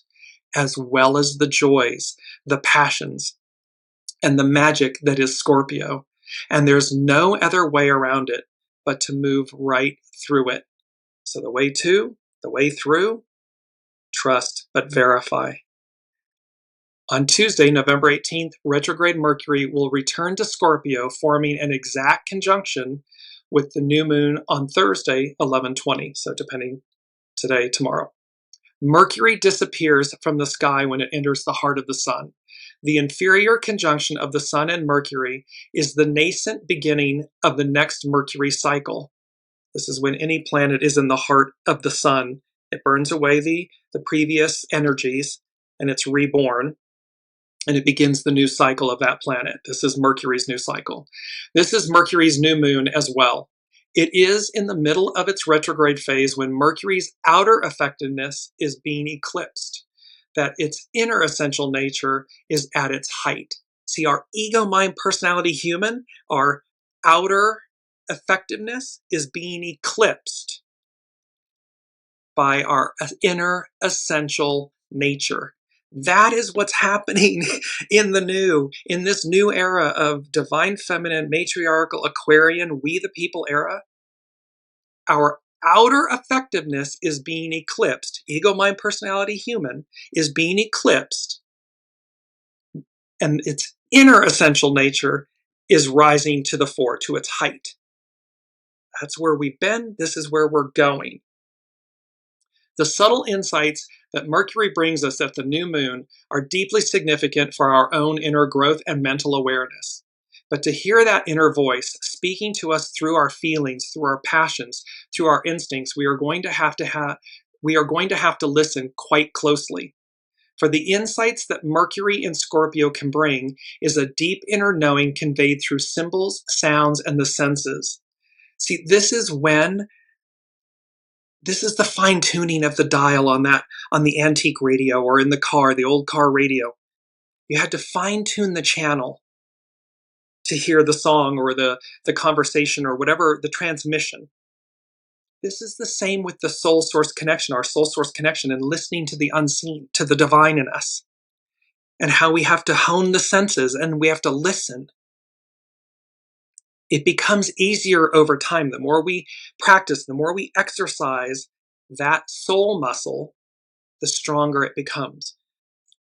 as well as the joys, the passions, and the magic that is Scorpio. And there's no other way around it but to move right through it. So the way through, trust but verify. On Tuesday, November 18th, retrograde Mercury will return to Scorpio, forming an exact conjunction with the new moon on Thursday, 11:20. So depending today, tomorrow. Mercury disappears from the sky when it enters the heart of the Sun. The inferior conjunction of the Sun and Mercury is the nascent beginning of the next Mercury cycle. This is when any planet is in the heart of the Sun. It burns away the previous energies and it's reborn. And it begins the new cycle of that planet. This is Mercury's new cycle. This is Mercury's new moon as well. It is in the middle of its retrograde phase when Mercury's outer effectiveness is being eclipsed, that its inner essential nature is at its height. See, our ego, mind, personality, human, our outer effectiveness is being eclipsed by our inner essential nature. That is what's happening in this new era of divine feminine, matriarchal, Aquarian, we the people era. Our outer effectiveness is being eclipsed. Ego, mind, personality, human is being eclipsed. And its inner essential nature is rising to the fore, to its height. That's where we've been. This is where we're going. The subtle insights that Mercury brings us at the new moon are deeply significant for our own inner growth and mental awareness. But to hear that inner voice speaking to us through our feelings, through our passions, through our instincts, we are going to have to listen quite closely. For the insights that Mercury in Scorpio can bring is a deep inner knowing conveyed through symbols, sounds, and the senses. See, this is the fine-tuning of the dial on the antique radio or in the car, the old car radio. You had to fine-tune the channel to hear the song or the conversation or whatever, the transmission. This is the same with the soul source connection, our soul source connection, and listening to the unseen, to the divine in us, and how we have to hone the senses and we have to listen. It becomes easier over time. The more we practice, the more we exercise that soul muscle, the stronger it becomes,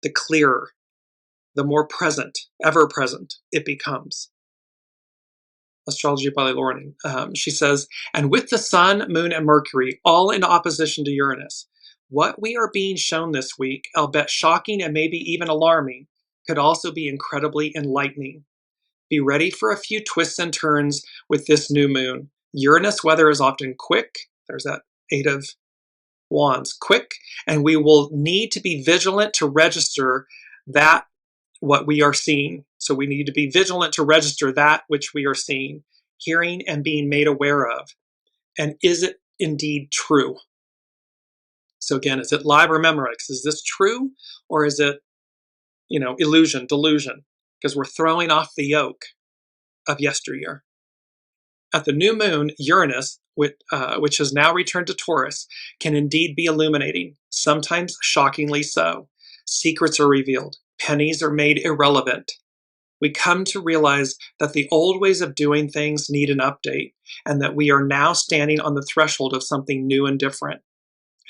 the clearer, the more present, ever present it becomes. Astrology by Lauren. She says, and with the sun, moon, and Mercury all in opposition to Uranus, what we are being shown this week, albeit shocking and maybe even alarming, could also be incredibly enlightening. Be ready for a few twists and turns with this new moon. Uranus weather is often quick. There's that 8 of Wands, quick, and we will need to be vigilant to register that what we are seeing. So we need to be vigilant to register that which we are seeing, hearing, and being made aware of. And is it indeed true? So again, is it live or memorex? Is this true, or is it, illusion, delusion? Because we're throwing off the yoke of yesteryear. At the new moon, Uranus, which has now returned to Taurus, can indeed be illuminating, sometimes shockingly so. Secrets are revealed. Pennies are made irrelevant. We come to realize that the old ways of doing things need an update, and that we are now standing on the threshold of something new and different.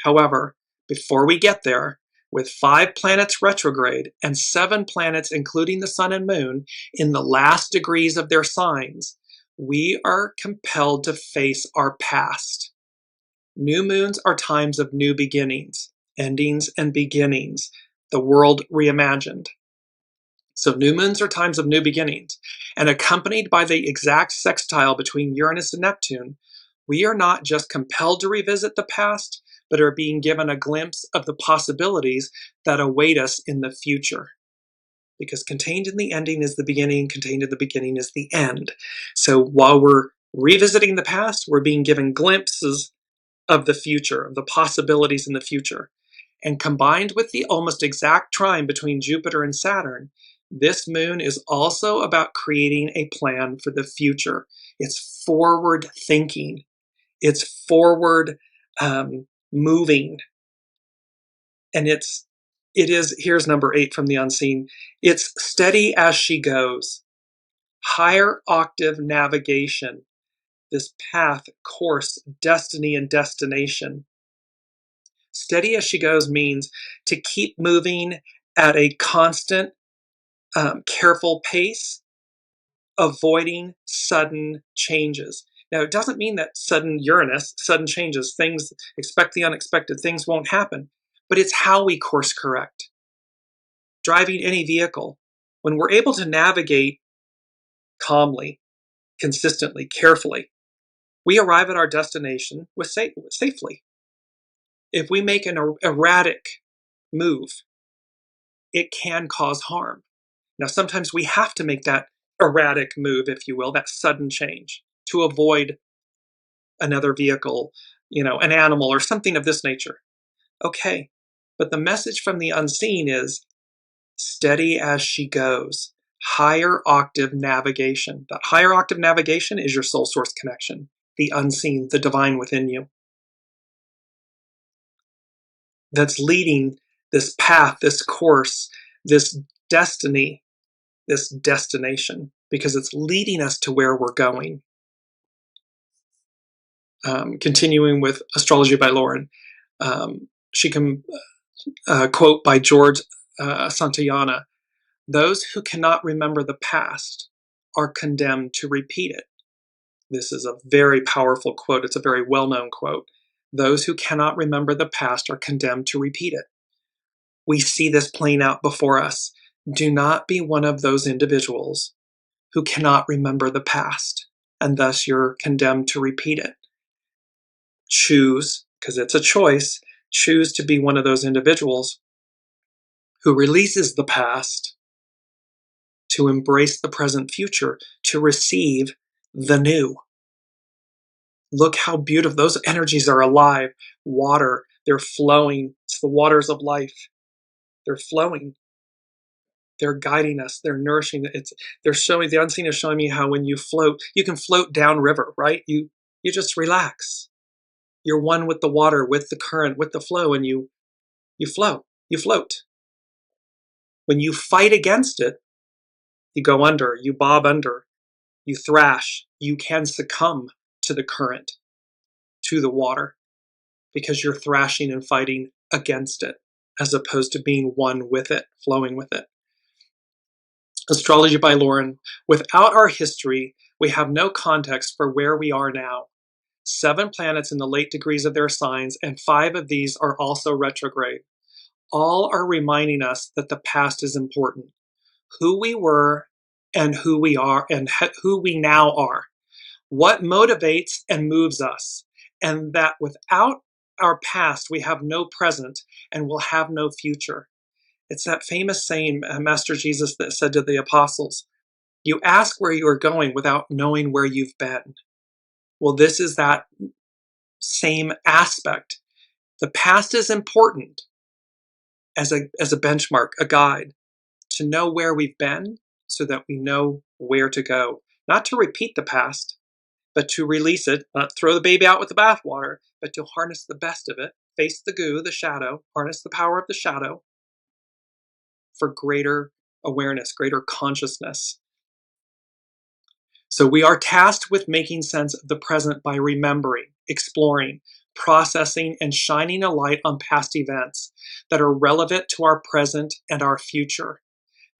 However, before we get there, with 5 planets retrograde and 7 planets, including the sun and moon, in the last degrees of their signs, we are compelled to face our past. New moons are times of new beginnings, endings and beginnings, the world reimagined. So new moons are times of new beginnings, and accompanied by the exact sextile between Uranus and Neptune, we are not just compelled to revisit the past, but are being given a glimpse of the possibilities that await us in the future. Because contained in the ending is the beginning, contained in the beginning is the end. So while we're revisiting the past, we're being given glimpses of the future, of the possibilities in the future. And combined with the almost exact trine between Jupiter and Saturn, this moon is also about creating a plan for the future. It's forward thinking. It's forward moving. And it is, here's number 8 from the unseen. It's steady as she goes. Higher octave navigation. This path, course, destiny, and destination. Steady as she goes means to keep moving at a constant, careful pace, avoiding sudden changes. Now, it doesn't mean that sudden changes, things, expect the unexpected, things won't happen, but it's how we course correct. Driving any vehicle, when we're able to navigate calmly, consistently, carefully, we arrive at our destination safely. If we make an erratic move, it can cause harm. Now, sometimes we have to make that erratic move, if you will, that sudden change to avoid another vehicle, an animal or something of this nature. Okay, but the message from the unseen is steady as she goes. Higher octave navigation. That higher octave navigation is your soul source connection, the unseen, the divine within you. That's leading this path, this course, this destiny, this destination, because it's leading us to where we're going. Continuing with Astrology by Lauren, she can quote by George Santayana, "Those who cannot remember the past are condemned to repeat it." This is a very powerful quote. It's a very well-known quote. Those who cannot remember the past are condemned to repeat it. We see this playing out before us. Do not be one of those individuals who cannot remember the past, and thus you're condemned to repeat it. Choose, because it's a choice, choose to be one of those individuals who releases the past to embrace the present future, to receive the new. Look how beautiful. Those energies are alive. Water, they're flowing. It's the waters of life. They're flowing. They're guiding us. They're nourishing. They're showing, the unseen is showing me how when you float, you can float downriver, right? You just relax. You're one with the water, with the current, with the flow, and you flow. You float. When you fight against it, you go under, you bob under, you thrash, you can succumb to the current, to the water, because you're thrashing and fighting against it, as opposed to being one with it, flowing with it. Astrology by Lauren. Without our history, we have no context for where we are now. 7 planets in the late degrees of their signs, and 5 of these are also retrograde. All are reminding us that the past is important. Who we were and who we are and who we now are. What motivates and moves us. And that without our past, we have no present and will have no future. It's that famous saying, Master Jesus that said to the apostles, you ask where you are going without knowing where you've been. Well, this is that same aspect. The past is important as a benchmark, a guide, to know where we've been so that we know where to go. Not to repeat the past, but to release it, not throw the baby out with the bathwater, but to harness the best of it, face the goo, the shadow, harness the power of the shadow for greater awareness, greater consciousness. So we are tasked with making sense of the present by remembering, exploring, processing, and shining a light on past events that are relevant to our present and our future.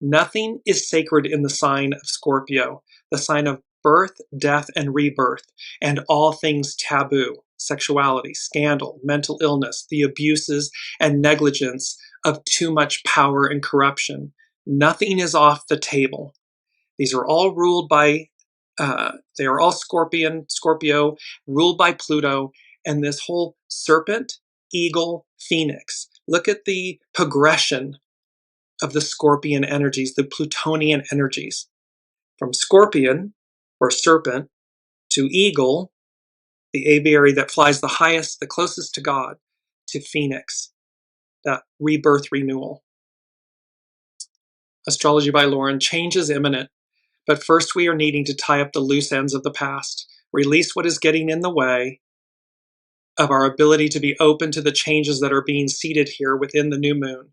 Nothing is sacred in the sign of Scorpio, the sign of birth, death, and rebirth, and all things taboo, sexuality, scandal, mental illness, the abuses and negligence of too much power and corruption. Nothing is off the table. These are all ruled by, they are all Scorpio, ruled by Pluto, and this whole serpent, eagle, phoenix. Look at the progression of the Scorpion energies, the Plutonian energies. From Scorpion, or serpent, to eagle, the aviary that flies the highest, the closest to God, to phoenix, that rebirth renewal. Astrology by Lauren. Change is imminent, but first we are needing to tie up the loose ends of the past, release what is getting in the way of our ability to be open to the changes that are being seeded here within the new moon.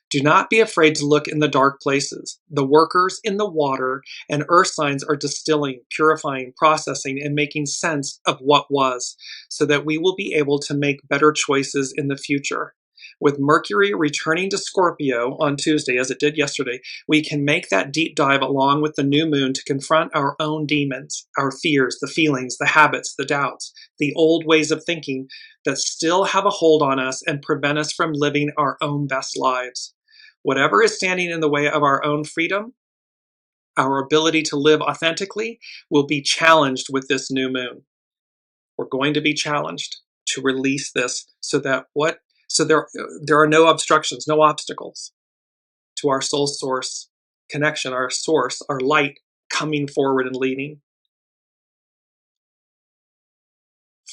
Do not be afraid to look in the dark places. The workers in the water and earth signs are distilling, purifying, processing, and making sense of what was, so that we will be able to make better choices in the future. With Mercury returning to Scorpio on Tuesday, as it did yesterday, we can make that deep dive along with the new moon to confront our own demons, our fears, the feelings, the habits, the doubts, the old ways of thinking that still have a hold on us and prevent us from living our own best lives. Whatever is standing in the way of our own freedom, our ability to live authentically, will be challenged with this new moon. We're going to be challenged to release this so that there are no obstructions, no obstacles to our soul source connection, our source, our light coming forward and leading.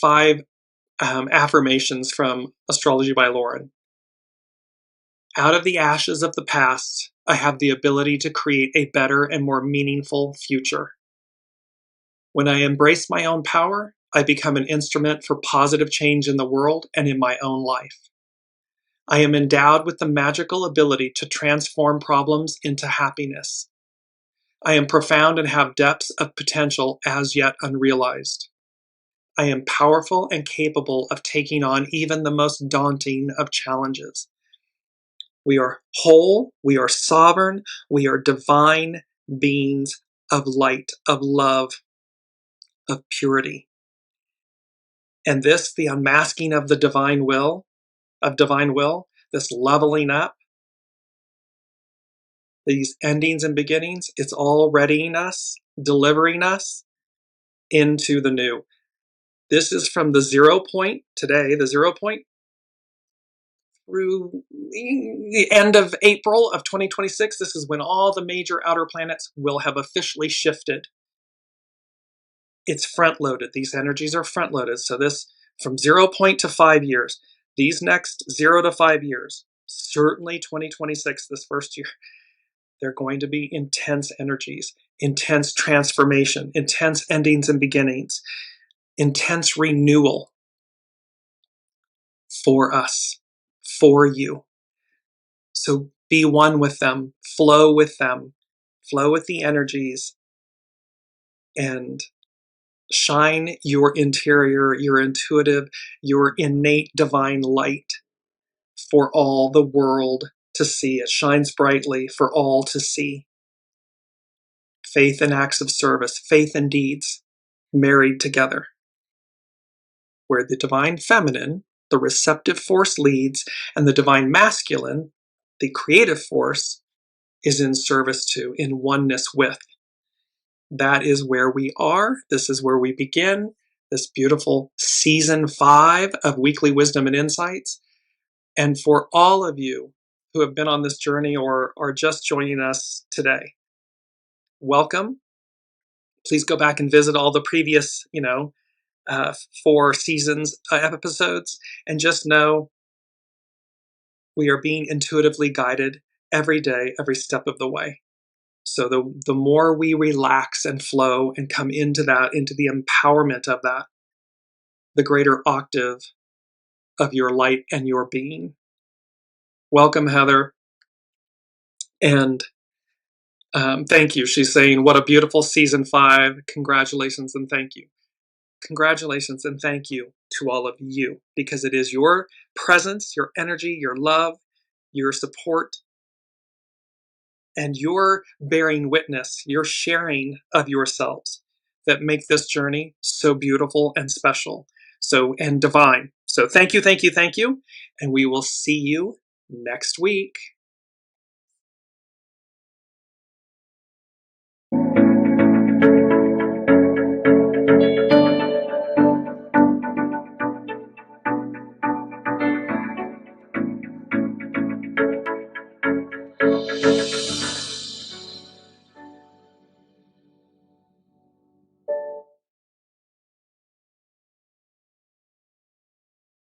5 affirmations from Astrology by Lauren. Out of the ashes of the past, I have the ability to create a better and more meaningful future. When I embrace my own power, I become an instrument for positive change in the world and in my own life. I am endowed with the magical ability to transform problems into happiness. I am profound and have depths of potential as yet unrealized. I am powerful and capable of taking on even the most daunting of challenges. We are whole, we are sovereign, we are divine beings of light, of love, of purity. And this, the unmasking of the divine will, this leveling up, these endings and beginnings, it's all readying us, delivering us into the new. This is from the 0 point today, the 0 point, through the end of April of 2026. This is when all the major outer planets will have officially shifted. It's front-loaded. These energies are front-loaded. So this, from 0 point to 5 years, these next 0 to 5 years, certainly 2026, this first year, they're going to be intense energies, intense transformation, intense endings and beginnings, intense renewal for us, for you. So be one with them, flow with the energies, and shine your interior, your intuitive, your innate divine light for all the world to see. It shines brightly for all to see. Faith and acts of service, faith and deeds married together, where the divine feminine, the receptive force, leads, and the divine masculine, the creative force, is in service to, in oneness with. That is where we are. This is where we begin this beautiful season 5 of Weekly Wisdom and Insights. And for all of you who have been on this journey or are just joining us today, welcome. Please go back and visit all the previous, 4 seasons episodes, and just know we are being intuitively guided every day, every step of the way. So the more we relax and flow and come into the empowerment of that, the greater octave of your light and your being. Welcome, Heather. And thank you. She's saying, what a beautiful season 5. Congratulations and thank you. Congratulations and thank you to all of you, because it is your presence, your energy, your love, your support, and your bearing witness, your sharing of yourselves that make this journey so beautiful and special, and divine. So thank you, thank you, thank you, and we will see you next week.